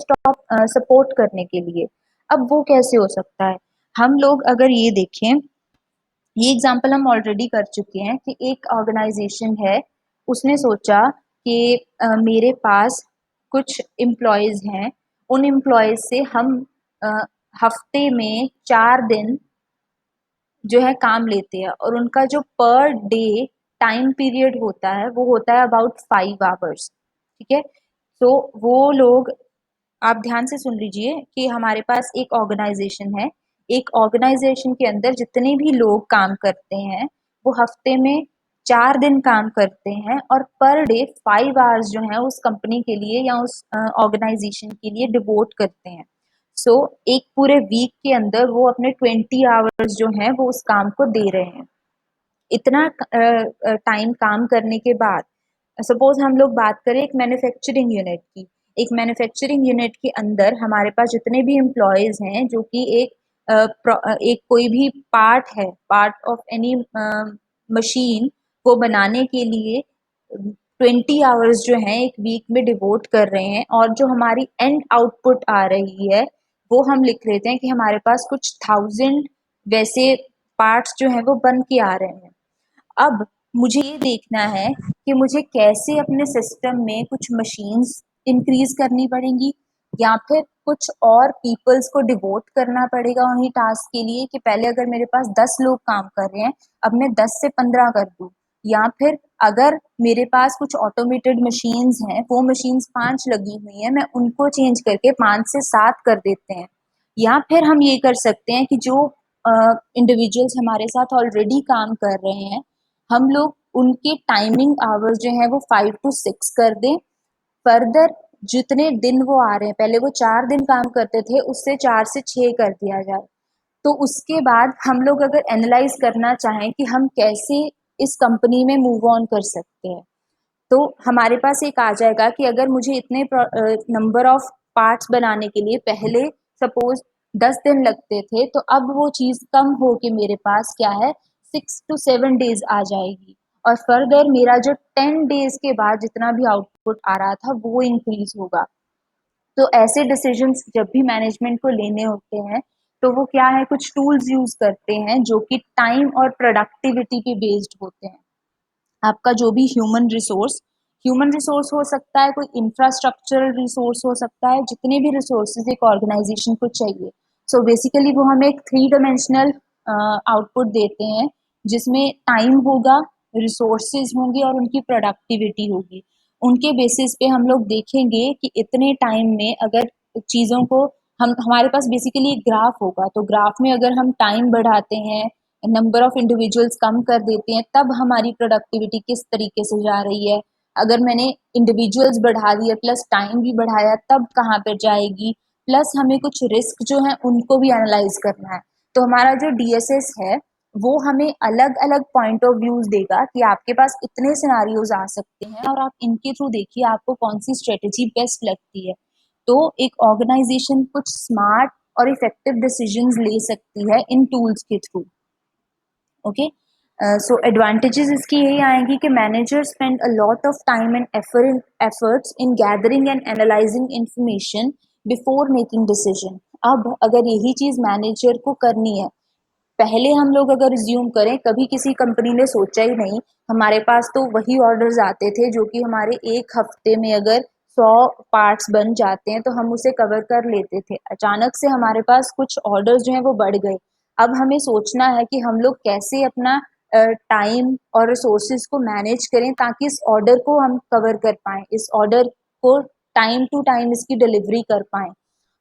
सपोर्ट करने के लिए। अब वो कैसे हो सकता है? हम लोग अगर ये देखें, ये एग्जाम्पल हम ऑलरेडी कर चुके हैं कि एक ऑर्गेनाइजेशन है, उसने सोचा कि मेरे पास कुछ एम्प्लॉयज हैं, उन एम्प्लॉयज से हम अ, हफ्ते में 4 दिन जो है काम लेते हैं और उनका जो पर डे टाइम पीरियड होता है वो होता है अबाउट 5 आवर्स। ठीक है, तो वो लोग, आप ध्यान से सुन लीजिए कि हमारे पास एक ऑर्गेनाइजेशन है, एक ऑर्गेनाइजेशन के अंदर जितने भी लोग काम करते हैं वो हफ्ते में 4 दिन काम करते हैं और पर डे 5 आवर्स जो है उस कंपनी के लिए या उस ऑर्गेनाइजेशन के लिए डिवोट करते हैं। सो एक पूरे वीक के अंदर वो अपने 20 आवर्स जो हैं वो उस काम को दे रहे हैं। इतना टाइम काम करने के बाद, सपोज हम लोग बात करें एक मैन्युफैक्चरिंग यूनिट की, एक मैन्युफैक्चरिंग यूनिट के अंदर हमारे पास जितने भी एम्प्लॉयज हैं जो कि एक कोई भी पार्ट है, पार्ट ऑफ एनी मशीन को बनाने के लिए 20 आवर्स जो हैं एक वीक में डिवोट कर रहे हैं, और जो हमारी एंड आउटपुट आ रही है वो हम लिख लेते हैं कि हमारे पास कुछ 1000 वैसे पार्ट्स जो हैं वो बन के आ रहे हैं। अब मुझे ये देखना है कि मुझे कैसे अपने सिस्टम में कुछ मशीन्स इंक्रीज करनी पड़ेंगी या फिर कुछ और पीपल्स को डिवोट करना पड़ेगा उन्हीं टास्क के लिए, कि पहले अगर मेरे पास 10 लोग काम कर रहे हैं अब मैं 10 से 15 कर दूं, या फिर अगर मेरे पास कुछ ऑटोमेटेड मशीन्स हैं, वो मशीन्स 5 लगी हुई हैं, मैं उनको चेंज करके 5 से 7 कर देते हैं। या फिर हम ये कर सकते हैं कि जो इंडिविजुअल्स हमारे साथ ऑलरेडी काम कर रहे हैं, हम लोग उनके टाइमिंग आवर्स जो है वो 5 to 6 कर दें। फर्दर जितने दिन वो आ रहे हैं, पहले वो 4 दिन काम करते थे, उससे 4 से 6 कर दिया जाए। तो उसके बाद हम लोग अगर एनालाइज करना चाहें कि हम कैसे इस कंपनी में मूव ऑन कर सकते हैं, तो हमारे पास एक आ जाएगा कि अगर मुझे इतने नंबर ऑफ पार्ट्स बनाने के लिए पहले सपोज 10 दिन लगते थे, तो अब वो चीज़ कम हो के मेरे पास क्या है, 6 to 7 डेज आ जाएगी। और फर्दर मेरा जो 10 डेज के बाद जितना भी आउटपुट आ रहा था वो इंक्रीज होगा। तो ऐसे डिसीजंस जब भी मैनेजमेंट को लेने होते हैं तो वो क्या है, कुछ टूल्स यूज करते हैं जो कि टाइम और प्रोडक्टिविटी पे बेस्ड होते हैं। आपका जो भी ह्यूमन रिसोर्स हो सकता है, कोई इंफ्रास्ट्रक्चरल रिसोर्स हो सकता है, जितने भी रिसोर्सेज एक ऑर्गेनाइजेशन को चाहिए। सो बेसिकली वो हमें एक 3 डायमेंशनल आउटपुट देते हैं जिसमें टाइम होगा, रिसोर्सेज होंगे और उनकी प्रोडक्टिविटी होगी। उनके बेसिस पे हम लोग देखेंगे कि इतने टाइम में अगर चीज़ों को हम हमारे पास बेसिकली एक ग्राफ होगा, तो ग्राफ में अगर हम टाइम बढ़ाते हैं, नंबर ऑफ इंडिविजुअल्स कम कर देते हैं, तब हमारी प्रोडक्टिविटी किस तरीके से जा रही है। अगर मैंने इंडिविजुअल्स बढ़ा दिए प्लस टाइम भी बढ़ाया तब कहाँ पर जाएगी, प्लस हमें कुछ रिस्क जो है उनको भी एनालाइज करना है। तो हमारा जो डीएसएस है वो हमें अलग अलग पॉइंट ऑफ व्यूज देगा कि आपके पास इतने सिनारियोज आ सकते हैं और आप इनके थ्रू देखिए आपको कौन सी स्ट्रेटेजी बेस्ट लगती है। तो एक ऑर्गेनाइजेशन कुछ स्मार्ट और इफेक्टिव डिसीजंस ले सकती है इन टूल्स के थ्रू। ओके, सो एडवांटेजेस इसकी यही आएंगी कि manager spend a lot of time and efforts in gathering and analysing information before making decision. अब अगर यही चीज मैनेजर को करनी है, पहले हम लोग अगर रिज्यूम करें, कभी किसी कंपनी ने सोचा ही नहीं, हमारे पास तो वही ऑर्डर्स आते थे जो कि हमारे एक हफ्ते में अगर 100 पार्ट्स बन जाते हैं तो हम उसे कवर कर लेते थे। अचानक से हमारे पास कुछ ऑर्डर्स जो हैं वो बढ़ गए। अब हमें सोचना है कि हम लोग कैसे अपना टाइम और रिसोर्सेज को मैनेज करें ताकि इस ऑर्डर को हम कवर कर पाएं, इस ऑर्डर को टाइम टू टाइम इसकी डिलीवरी कर पाएं।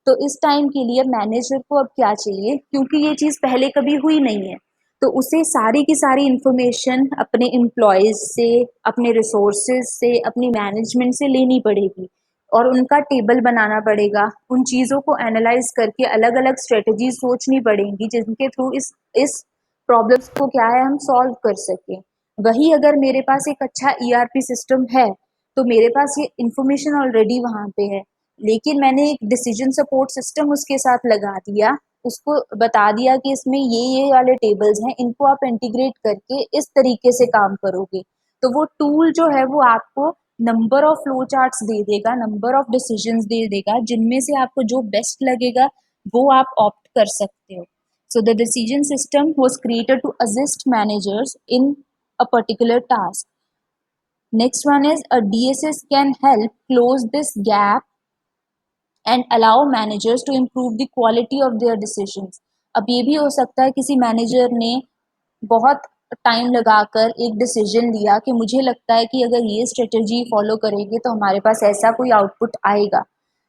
तो इस टाइम के लिए मैनेजर को अब क्या चाहिए, क्योंकि ये चीज़ पहले कभी हुई नहीं है, तो उसे सारी की सारी इंफॉर्मेशन अपने एम्प्लॉयज से, अपने रिसोर्सेज से, अपनी मैनेजमेंट से लेनी पड़ेगी और उनका टेबल बनाना पड़ेगा। उन चीज़ों को एनालाइज करके अलग अलग स्ट्रेटजी सोचनी पड़ेंगी जिनके थ्रू इस प्रॉब्लम्स को क्या है हम सॉल्व कर सकें। वही अगर मेरे पास एक अच्छा ईआरपी सिस्टम है तो मेरे पास ये इंफॉर्मेशन ऑलरेडी वहाँ पे है, लेकिन मैंने एक डिसीजन सपोर्ट सिस्टम उसके साथ लगा दिया, उसको बता दिया कि इसमें ये वाले टेबल्स हैं, इनको आप इंटीग्रेट करके इस तरीके से काम करोगे। तो वो टूल जो है वो आपको नंबर ऑफ फ्लो चार्ट्स दे देगा, नंबर ऑफ डिसीजंस दे देगा, जिनमें से आपको जो बेस्ट लगेगा वो आप ऑप्ट कर सकते हो। So the decision system was created to assist managers in a particular task. Next one is a DSS can help close this gap and allow managers to improve the quality of their decisions. अब ये भी हो सकता है किसी manager ने बहुत time लगाकर एक डिसीजन लिया कि मुझे लगता है कि अगर ये स्ट्रेटजी फॉलो करेंगे तो हमारे पास ऐसा कोई आउटपुट आएगा,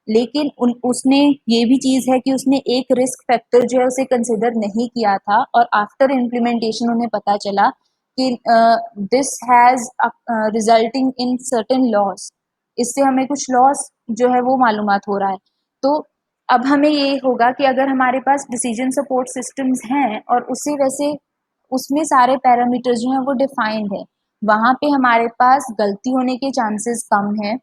लेकिन उसने ये भी चीज़ है कि उसने एक रिस्क फैक्टर जो है उसे कंसिडर नहीं किया था और आफ्टर इम्प्लीमेंटेशन उन्हें पता चला कि this has resulting in certain loss, इससे हमें कुछ लॉस जो है वो मालूमात हो रहा है। तो अब हमें ये होगा कि अगर हमारे पास डिसीजन सपोर्ट सिस्टम्स हैं और उसे वैसे उसमें सारे पैरामीटर्स जो हैं वो डिफाइंड है, वहाँ पे हमारे पास गलती होने के चांसेस कम हैं।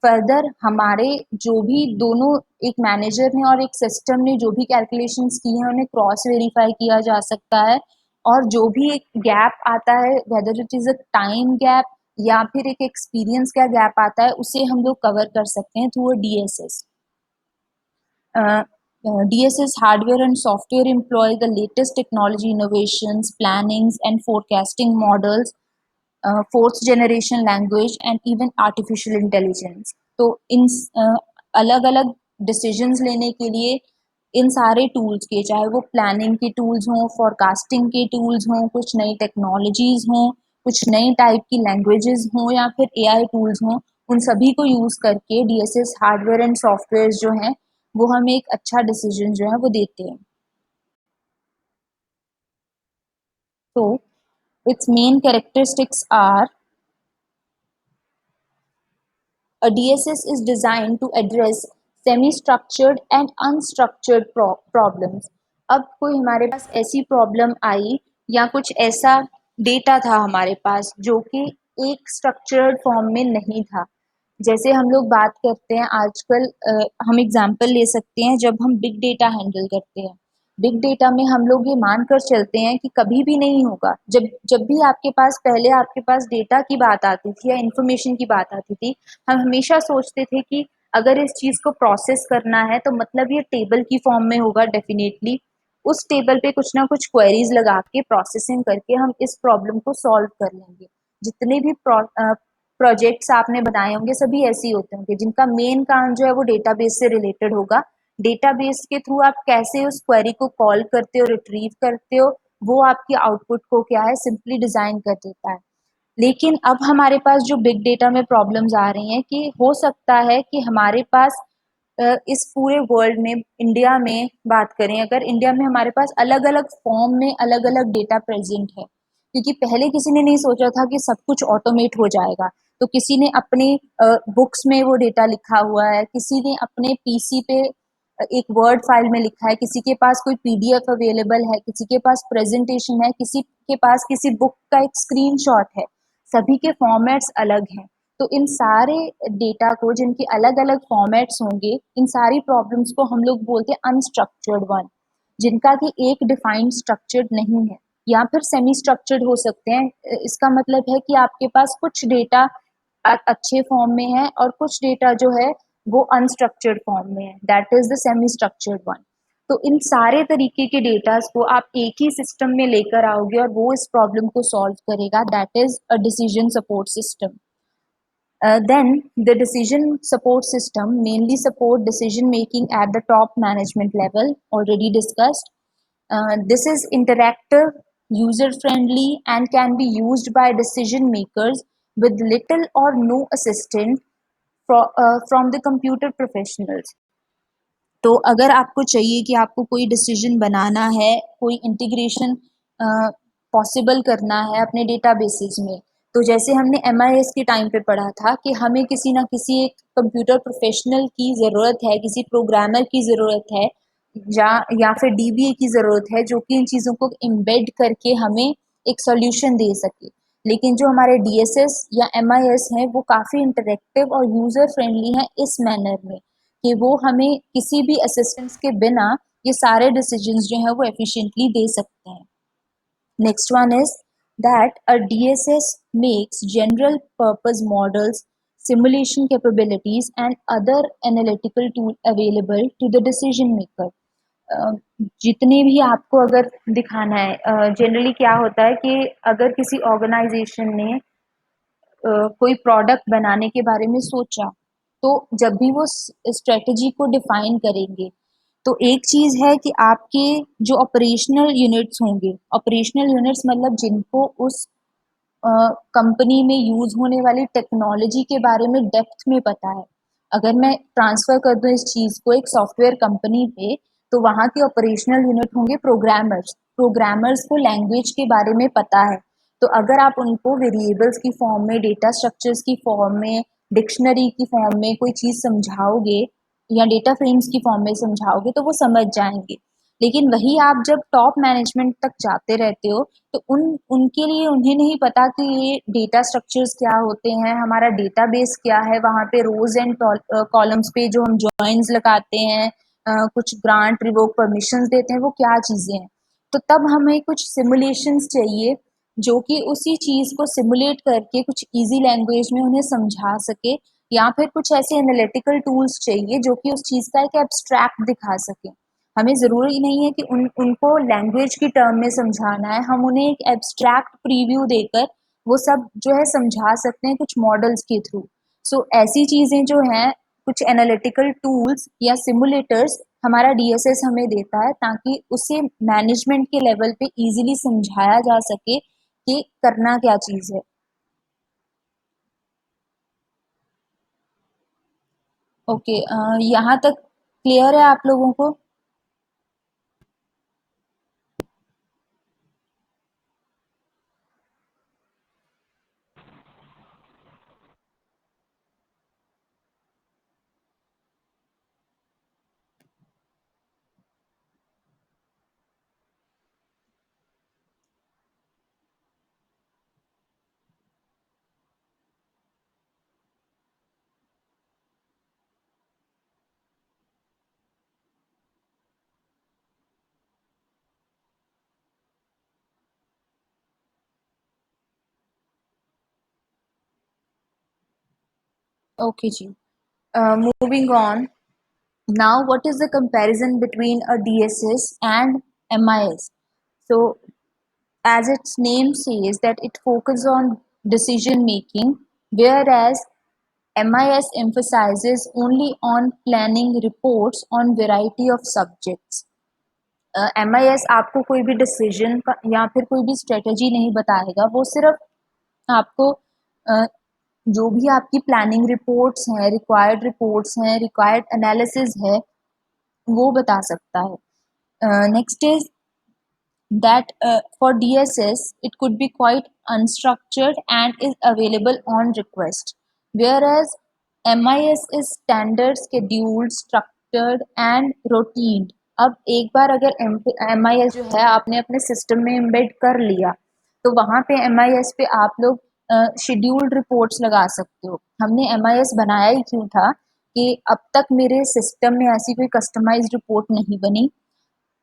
फर्दर हमारे जो भी दोनों, एक मैनेजर ने और एक सिस्टम ने जो भी कैलकुलेशंस की हैं उन्हें क्रॉस वेरीफाई किया जा सकता है और जो भी एक गैप आता है, whether it is a time gap या फिर एक एक्सपीरियंस का गैप आता है, उसे हम लोग कवर कर सकते हैं through a DSS. DSS hardware and software employ the latest technology innovations, plannings and forecasting models, fourth generation language and even artificial intelligence. तो इन अलग अलग डिसीजंस लेने के लिए इन सारे टूल्स के, चाहे वो प्लानिंग के टूल्स हों, फोरकास्टिंग के टूल्स हों, कुछ नई टेक्नोलॉजीज हों, कुछ नई टाइप की लैंग्वेजेस हों या फिर एआई टूल्स हों, उन सभी को यूज़ करके डीएसएस हार्डवेयर एंड सॉफ्टवेयर जो हैं वो हमें एक अच्छा डिसीजन जो है वो देते हैं। तो its main characteristics are a DSS is designed to address semi-structured and unstructured problems. अब कोई हमारे पास ऐसी प्रॉब्लम आई या कुछ ऐसा डेटा था हमारे पास जो कि एक स्ट्रक्चर्ड फॉर्म में नहीं था, जैसे हम लोग बात करते हैं आजकल, हम एग्जांपल ले सकते हैं जब हम बिग डेटा हैंडल करते हैं। बिग डेटा में हम लोग ये मान कर चलते हैं कि कभी भी नहीं होगा, जब जब भी आपके पास पहले आपके पास डेटा की बात आती थी या इन्फॉर्मेशन की बात आती थी, हम हमेशा सोचते थे कि अगर इस चीज़ को प्रोसेस करना है तो मतलब ये टेबल की फॉर्म में होगा डेफिनेटली। उस टेबल पे कुछ ना कुछ क्वेरीज लगा के प्रोसेसिंग करके हम इस प्रॉब्लम को सॉल्व कर लेंगे। जितने भी प्रोजेक्ट्स आपने बनाए होंगे सभी ऐसे ही होते होंगे जिनका मेन काम जो है वो डेटाबेस से रिलेटेड होगा। डेटाबेस के थ्रू आप कैसे उस क्वेरी को कॉल करते हो, रिट्रीव करते हो, वो आपकी आउटपुट को क्या है सिंपली डिजाइन कर देता है। लेकिन अब हमारे पास जो बिग डेटा में प्रॉब्लम्स आ रही हैं कि हो सकता है कि हमारे पास इस पूरे वर्ल्ड में इंडिया में बात करें, अगर इंडिया में हमारे पास अलग अलग फॉर्म में अलग अलग डेटा प्रेजेंट है, क्योंकि पहले किसी ने नहीं सोचा था कि सब कुछ ऑटोमेट हो जाएगा। तो किसी ने अपने बुक्स में वो डेटा लिखा हुआ है, किसी ने अपने पीसी पे एक वर्ड फाइल में लिखा है, किसी के पास कोई पीडीएफ अवेलेबल है, किसी के पास प्रेजेंटेशन है, किसी के पास किसी बुक का एक स्क्रीनशॉट है। सभी के फॉर्मेट्स अलग हैं। तो इन सारे डेटा को जिनके अलग अलग फॉर्मेट्स होंगे, इन सारी प्रॉब्लम्स को हम लोग बोलते हैं अनस्ट्रक्चर्ड वन, जिनका कि एक डिफाइंड स्ट्रक्चर्ड नहीं है, या फिर सेमी स्ट्रक्चर्ड हो सकते हैं। इसका मतलब है कि आपके पास कुछ डेटा अच्छे फॉर्म में है और कुछ डेटा जो है वो अनस्ट्रक्चर्ड फॉर्म में है, that is the semi structured one. तो इन सारे तरीके के डेटास को आप एक ही सिस्टम में लेकर आओगे और वो इस प्रॉब्लम को सॉल्व करेगा, that is a decision support system. Then the decision support system mainly support decision making at the top management level, already discussed. This is interactive, user friendly, and can be used by decision makers with little or no assistance from the computer professionals. तो अगर आपको चाहिए कि आपको कोई decision बनाना है, कोई integration possible करना है अपने डेटाबेसेस में, तो जैसे हमने एमआईएस के टाइम पे पढ़ा था कि हमें किसी ना किसी एक कंप्यूटर प्रोफेशनल की ज़रूरत है, किसी प्रोग्रामर की ज़रूरत है, या फिर डीबीए की ज़रूरत है जो कि इन चीज़ों को एम्बेड करके हमें एक सॉल्यूशन दे सके। लेकिन जो हमारे डीएसएस या एमआईएस हैं वो काफ़ी इंटरेक्टिव और यूज़र फ्रेंडली हैं इस मैनर में कि वो हमें किसी भी असिस्टेंस के बिना ये सारे डिसीजंस जो हैं वो एफिशिएंटली दे सकते हैं। Next one is that a DSS makes general purpose models, simulation capabilities, and other analytical tool available to the decision maker. जितने भी आपको अगर दिखाना है, जनरली क्या होता है कि अगर किसी ऑर्गेनाइजेशन ने कोई प्रोडक्ट बनाने के बारे में सोचा, तो जब भी वो स्ट्रेटजी को डिफाइन करेंगे, तो एक चीज़ है कि आपके जो ऑपरेशनल यूनिट्स होंगे, ऑपरेशनल यूनिट्स मतलब जिनको उस कंपनी में यूज़ होने वाली टेक्नोलॉजी के बारे में डेप्थ में पता है। अगर मैं ट्रांसफ़र कर दूँ इस चीज़ को एक सॉफ्टवेयर कंपनी पे, तो वहाँ के ऑपरेशनल यूनिट होंगे प्रोग्रामर्स। प्रोग्रामर्स को लैंग्वेज के बारे में पता है। तो अगर आप उनको वेरिएबल्स की फॉर्म में, डेटा स्ट्रक्चर्स की फॉर्म में, डिक्शनरी की फॉर्म में कोई चीज़ समझाओगे या डेटा फ्रेम्स की फॉर्म में समझाओगे तो वो समझ जाएँगे। लेकिन वही आप जब टॉप मैनेजमेंट तक जाते रहते हो, तो उनके लिए उन्हें नहीं पता कि ये डेटा स्ट्रक्चर्स क्या होते हैं, हमारा डेटाबेस क्या है, वहाँ पे रोज़ एंड कॉलम्स पे जो हम जॉइन्स लगाते हैं, कुछ ग्रांट रिवोक परमिशंस देते हैं, वो क्या चीज़ें हैं। तो तब हमें कुछ सिमुलेशंस चाहिए जो कि उसी चीज़ को सिमुलेट करके कुछ ईज़ी लैंग्वेज में उन्हें समझा सके, या फिर कुछ ऐसे एनालिटिकल टूल्स चाहिए जो कि उस चीज़ का एक एब्स्ट्रैक्ट दिखा सकें। हमें ज़रूरी नहीं है कि उनको लैंग्वेज की टर्म में समझाना है, हम उन्हें एक एब्स्ट्रैक्ट प्रीव्यू देकर वो सब जो है समझा सकते हैं कुछ मॉडल्स के थ्रू। सो ऐसी चीज़ें जो हैं, कुछ एनालिटिकल टूल्स या सिमुलेटर्स हमारा डीएसएस हमें देता है ताकि उसे मैनेजमेंट के लेवल पे ईज़िली समझाया जा सके कि करना क्या चीज़ है। ओके, यहाँ तक क्लियर है आप लोगों को? ओके जी। Moving on, now what is the comparison between a DSS and MIS? So, as its name says, that it focuses on decision making, whereas MIS emphasizes only on planning reports on variety of subjects. MIS आपको कोई भी decision का या फिर कोई भी strategy नहीं बताएगा, वो सिर्फ आपको जो भी आपकी प्लानिंग रिपोर्ट्स हैं, रिक्वायर्ड एनालिसिस है, वो बता सकता है. Next is that for DSS it could be quite unstructured and is available on request, whereas MIS is standard, scheduled, structured and routine. अब एक बार अगर MIS जो है आपने अपने सिस्टम में एम्बेड कर लिया, तो वहाँ पे MIS पे आप लोग शेड्यूल्ड रिपोर्ट्स लगा सकते हो. हमने MIS बनाया ही क्यों था कि अब तक मेरे सिस्टम में ऐसी कोई कस्टमाइज्ड रिपोर्ट नहीं बनी.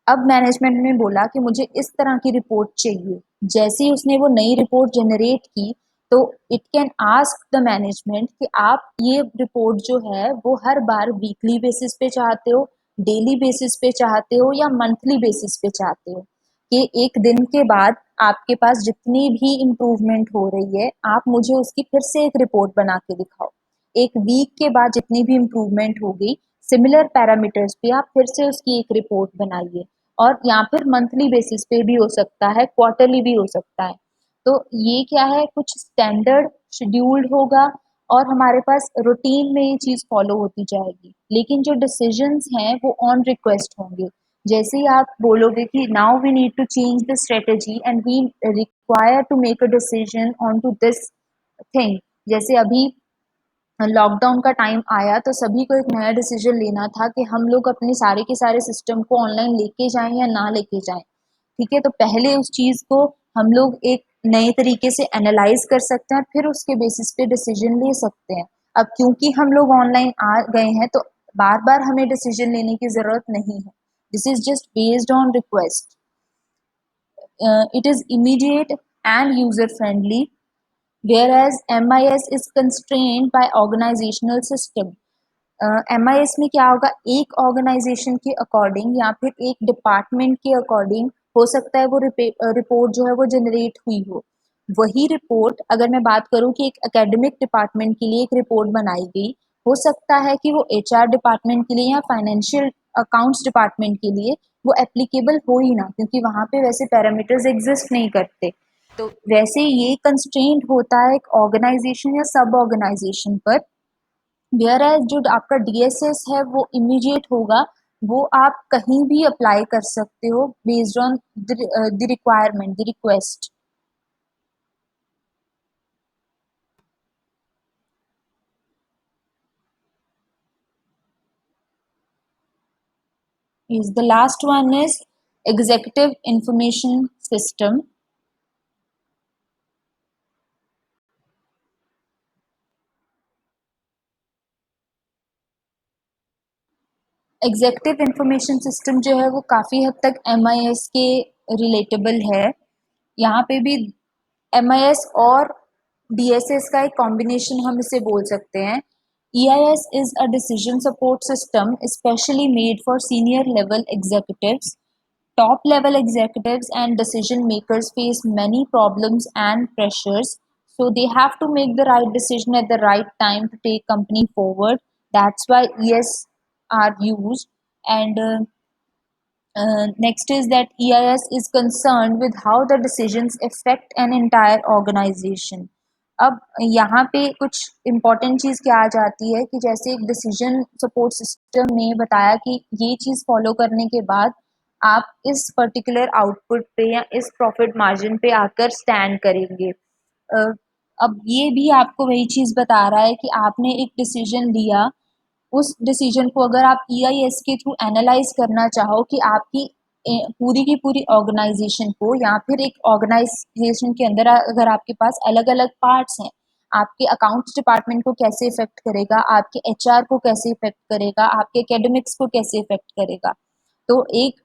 अब मैनेजमेंट ने बोला कि मुझे इस तरह की रिपोर्ट चाहिए. जैसे ही उसने वो नई रिपोर्ट जनरेट की, तो it can ask the management कि आप ये रिपोर्ट जो है वो हर बार वीकली बेसिस पे चाहते हो, डेली बेसिस पे चाहते हो या मंथली बेसिस पे चाहते हो, कि एक दिन के बाद आपके पास जितनी भी इम्प्रूवमेंट हो रही है आप मुझे उसकी फिर से एक रिपोर्ट बना के दिखाओ. एक वीक के बाद जितनी भी इम्प्रूवमेंट हो गई, सिमिलर पैरामीटर्स पे आप फिर से उसकी एक रिपोर्ट बनाइए. और या फिर मंथली बेसिस पे भी हो सकता है, क्वार्टरली भी हो सकता है. तो ये क्या है, कुछ स्टैंडर्ड शेड्यूल्ड होगा और हमारे पास रूटीन में ये चीज़ फॉलो होती जाएगी. लेकिन जो डिसीजंस हैं वो ऑन रिक्वेस्ट होंगे. जैसे ही आप बोलोगे कि now we need to change the strategy and we require to make a decision on to this thing. जैसे अभी लॉकडाउन का टाइम आया तो सभी को एक नया डिसीजन लेना था कि हम लोग अपने सारे के सारे सिस्टम को ऑनलाइन लेके जाएं या ना लेके जाएं. ठीक है, तो पहले उस चीज़ को हम लोग एक नए तरीके से एनालाइज कर सकते हैं, फिर उसके बेसिस पे डिसीजन ले सकते हैं. अब क्योंकि हम लोग ऑनलाइन आ गए हैं तो बार बार हमें डिसीजन लेने की ज़रूरत नहीं है. This is just based on request. It is immediate end user friendly, whereas MIS is constrained by organizational system. MIS में क्या होगा, एक ऑर्गेनाइजेशन के अकॉर्डिंग या फिर एक डिपार्टमेंट के अकॉर्डिंग हो सकता है वो रिपोर्ट जो है वो जनरेट हुई हो. वही रिपोर्ट अगर मैं बात करूं कि एक एकेडमिक डिपार्टमेंट के लिए एक रिपोर्ट बनाई गई, हो सकता है कि वो HR डिपार्टमेंट के लिए या फाइनेंशियल अकाउंट्स डिपार्टमेंट के लिए वो एप्लीकेबल हो ही ना, क्योंकि वहाँ पे वैसे पैरामीटर्स एग्जिस्ट नहीं करते. तो वैसे ये कंस्ट्रेंट होता है एक ऑर्गेनाइजेशन या सब ऑर्गेनाइजेशन पर. वेयरएज जो आपका DSS है वो इमीडिएट होगा, वो आप कहीं भी अप्लाई कर सकते हो based on the requirement, the request. Is the last one is executive information system. Executive information system जो है वो काफ़ी हद तक MIS के रिलेटेबल है. यहाँ पे भी MIS और DSS का एक कॉम्बिनेशन हम इसे बोल सकते हैं. EIS is a decision support system especially made for senior level executives. Top level executives and decision makers face many problems and pressures, so they have to make the right decision at the right time to take company forward. That's why ES are used. And next is that EIS is concerned with how the decisions affect an entire organization. अब यहाँ पे कुछ important चीज़ क्या आ जाती है कि जैसे एक डिसीजन सपोर्ट सिस्टम ने बताया कि ये चीज़ फॉलो करने के बाद आप इस पर्टिकुलर आउटपुट पे या इस प्रॉफिट मार्जिन पे आकर स्टैंड करेंगे. अब ये भी आपको वही चीज़ बता रहा है कि आपने एक डिसीजन लिया, उस डिसीजन को अगर आप EIS के थ्रू एनालाइज करना चाहो कि आपकी पूरी की पूरी ऑर्गेनाइजेशन को या फिर एक ऑर्गेनाइजेशन के अंदर अगर आपके पास अलग अलग पार्ट्स हैं, आपके अकाउंट्स डिपार्टमेंट को कैसे इफेक्ट करेगा, आपके HR को कैसे इफेक्ट करेगा, आपके एकेडमिक्स को कैसे इफेक्ट करेगा. तो एक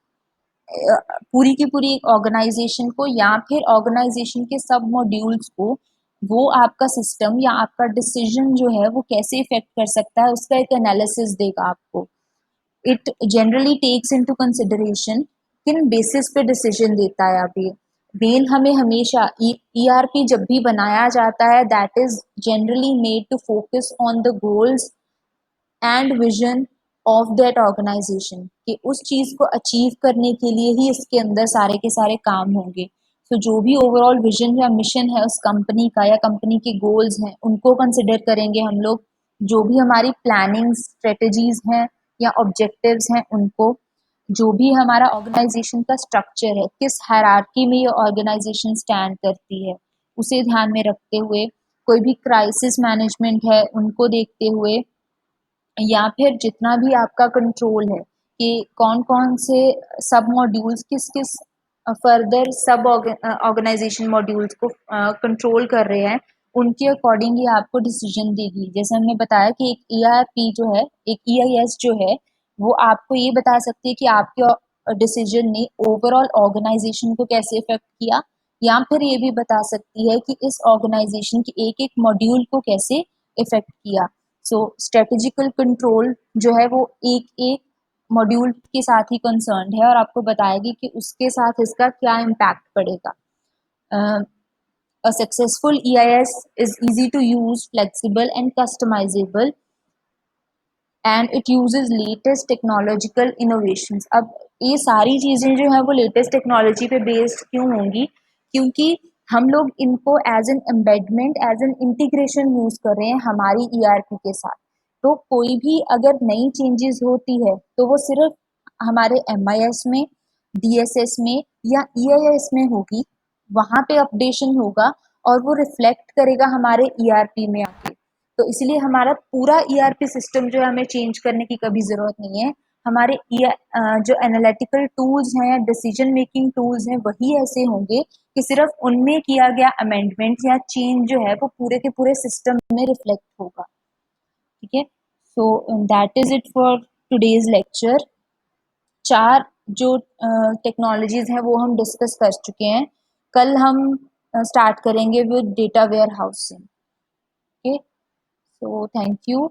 पूरी की पूरी एक ऑर्गेनाइजेशन को या फिर ऑर्गेनाइजेशन के सब मॉड्यूल्स को वो आपका सिस्टम या आपका डिसीजन जो है वो कैसे इफेक्ट कर सकता है, उसका एक एनालिसिस देगा आपको। It generally takes into consideration किन बेसिस पे डिसीजन देता है। अब ये मेन हमें हमेशा ईआरपी जब भी बनाया जाता है that is generally made to focus on the goals and vision of that organisation, कि उस चीज को अचीव करने के लिए ही इसके अंदर सारे के सारे काम होंगे। तो जो भी ओवरऑल विजन या मिशन है उस कंपनी का या कंपनी के गोल्स हैं उनको कंसिडर करेंगे हम लोग। जो भी हमारी प्लानिंग स्ट्रेटजीज हैं या ऑब्जेक्टिव्स हैं उनको, जो भी हमारा ऑर्गेनाइजेशन का स्ट्रक्चर है, किस हायरार्की में ये ऑर्गेनाइजेशन स्टैंड करती है, उसे ध्यान में रखते हुए, कोई भी क्राइसिस मैनेजमेंट है उनको देखते हुए, या फिर जितना भी आपका कंट्रोल है कि कौन कौन से सब मॉड्यूल्स किस किस फर्दर सब ऑर्गेनाइजेशन मॉड्यूल्स को कंट्रोल कर रहे हैं, उनके अकॉर्डिंग ये आपको डिसीजन देगी। जैसे हमने बताया कि एक ईआरपी जो है, एक ईआईएस जो है, वो आपको ये बता सकती है कि आपके डिसीजन ने ओवरऑल ऑर्गेनाइजेशन को कैसे इफेक्ट किया, या फिर ये भी बता सकती है कि इस ऑर्गेनाइजेशन के एक एक मॉड्यूल को कैसे इफेक्ट किया। सो स्ट्रेटेजिकल कंट्रोल जो है वो एक एक मॉड्यूल के साथ ही कंसर्न्ड है और आपको बताएगी कि उसके साथ इसका क्या इम्पैक्ट पड़ेगा। A successful EIS is easy to use, flexible and customizable and it uses latest technological innovations। अब ये सारी चीज़ें जो है वो लेटेस्ट टेक्नोलॉजी पे बेस्ड क्यों होंगी, क्योंकि हम लोग इनको as an embedment as an integration use कर रहे हैं हमारी ईआरपी के साथ। तो कोई भी अगर नई चेंजेस होती है तो वो सिर्फ हमारे एमआईएस में, डीएसएस में या ईआईएस में होगी, वहाँ पे अपडेशन होगा और वो रिफ्लेक्ट करेगा हमारे ईआरपी में आके। तो इसलिए हमारा पूरा ईआरपी सिस्टम जो है हमें चेंज करने की कभी ज़रूरत नहीं है। हमारे जो एनालिटिकल टूल्स हैं, डिसीजन मेकिंग टूल्स हैं, वही ऐसे होंगे कि सिर्फ उनमें किया गया अमेंडमेंट या चेंज जो है वो पूरे के पूरे सिस्टम में रिफ्लेक्ट होगा। ठीक है, so that is it for today's lecture. 4 जो टेक्नोलॉजीज हैं वो हम डिस्कस कर चुके हैं। कल हम स्टार्ट करेंगे with data warehousing. Okay, so thank you.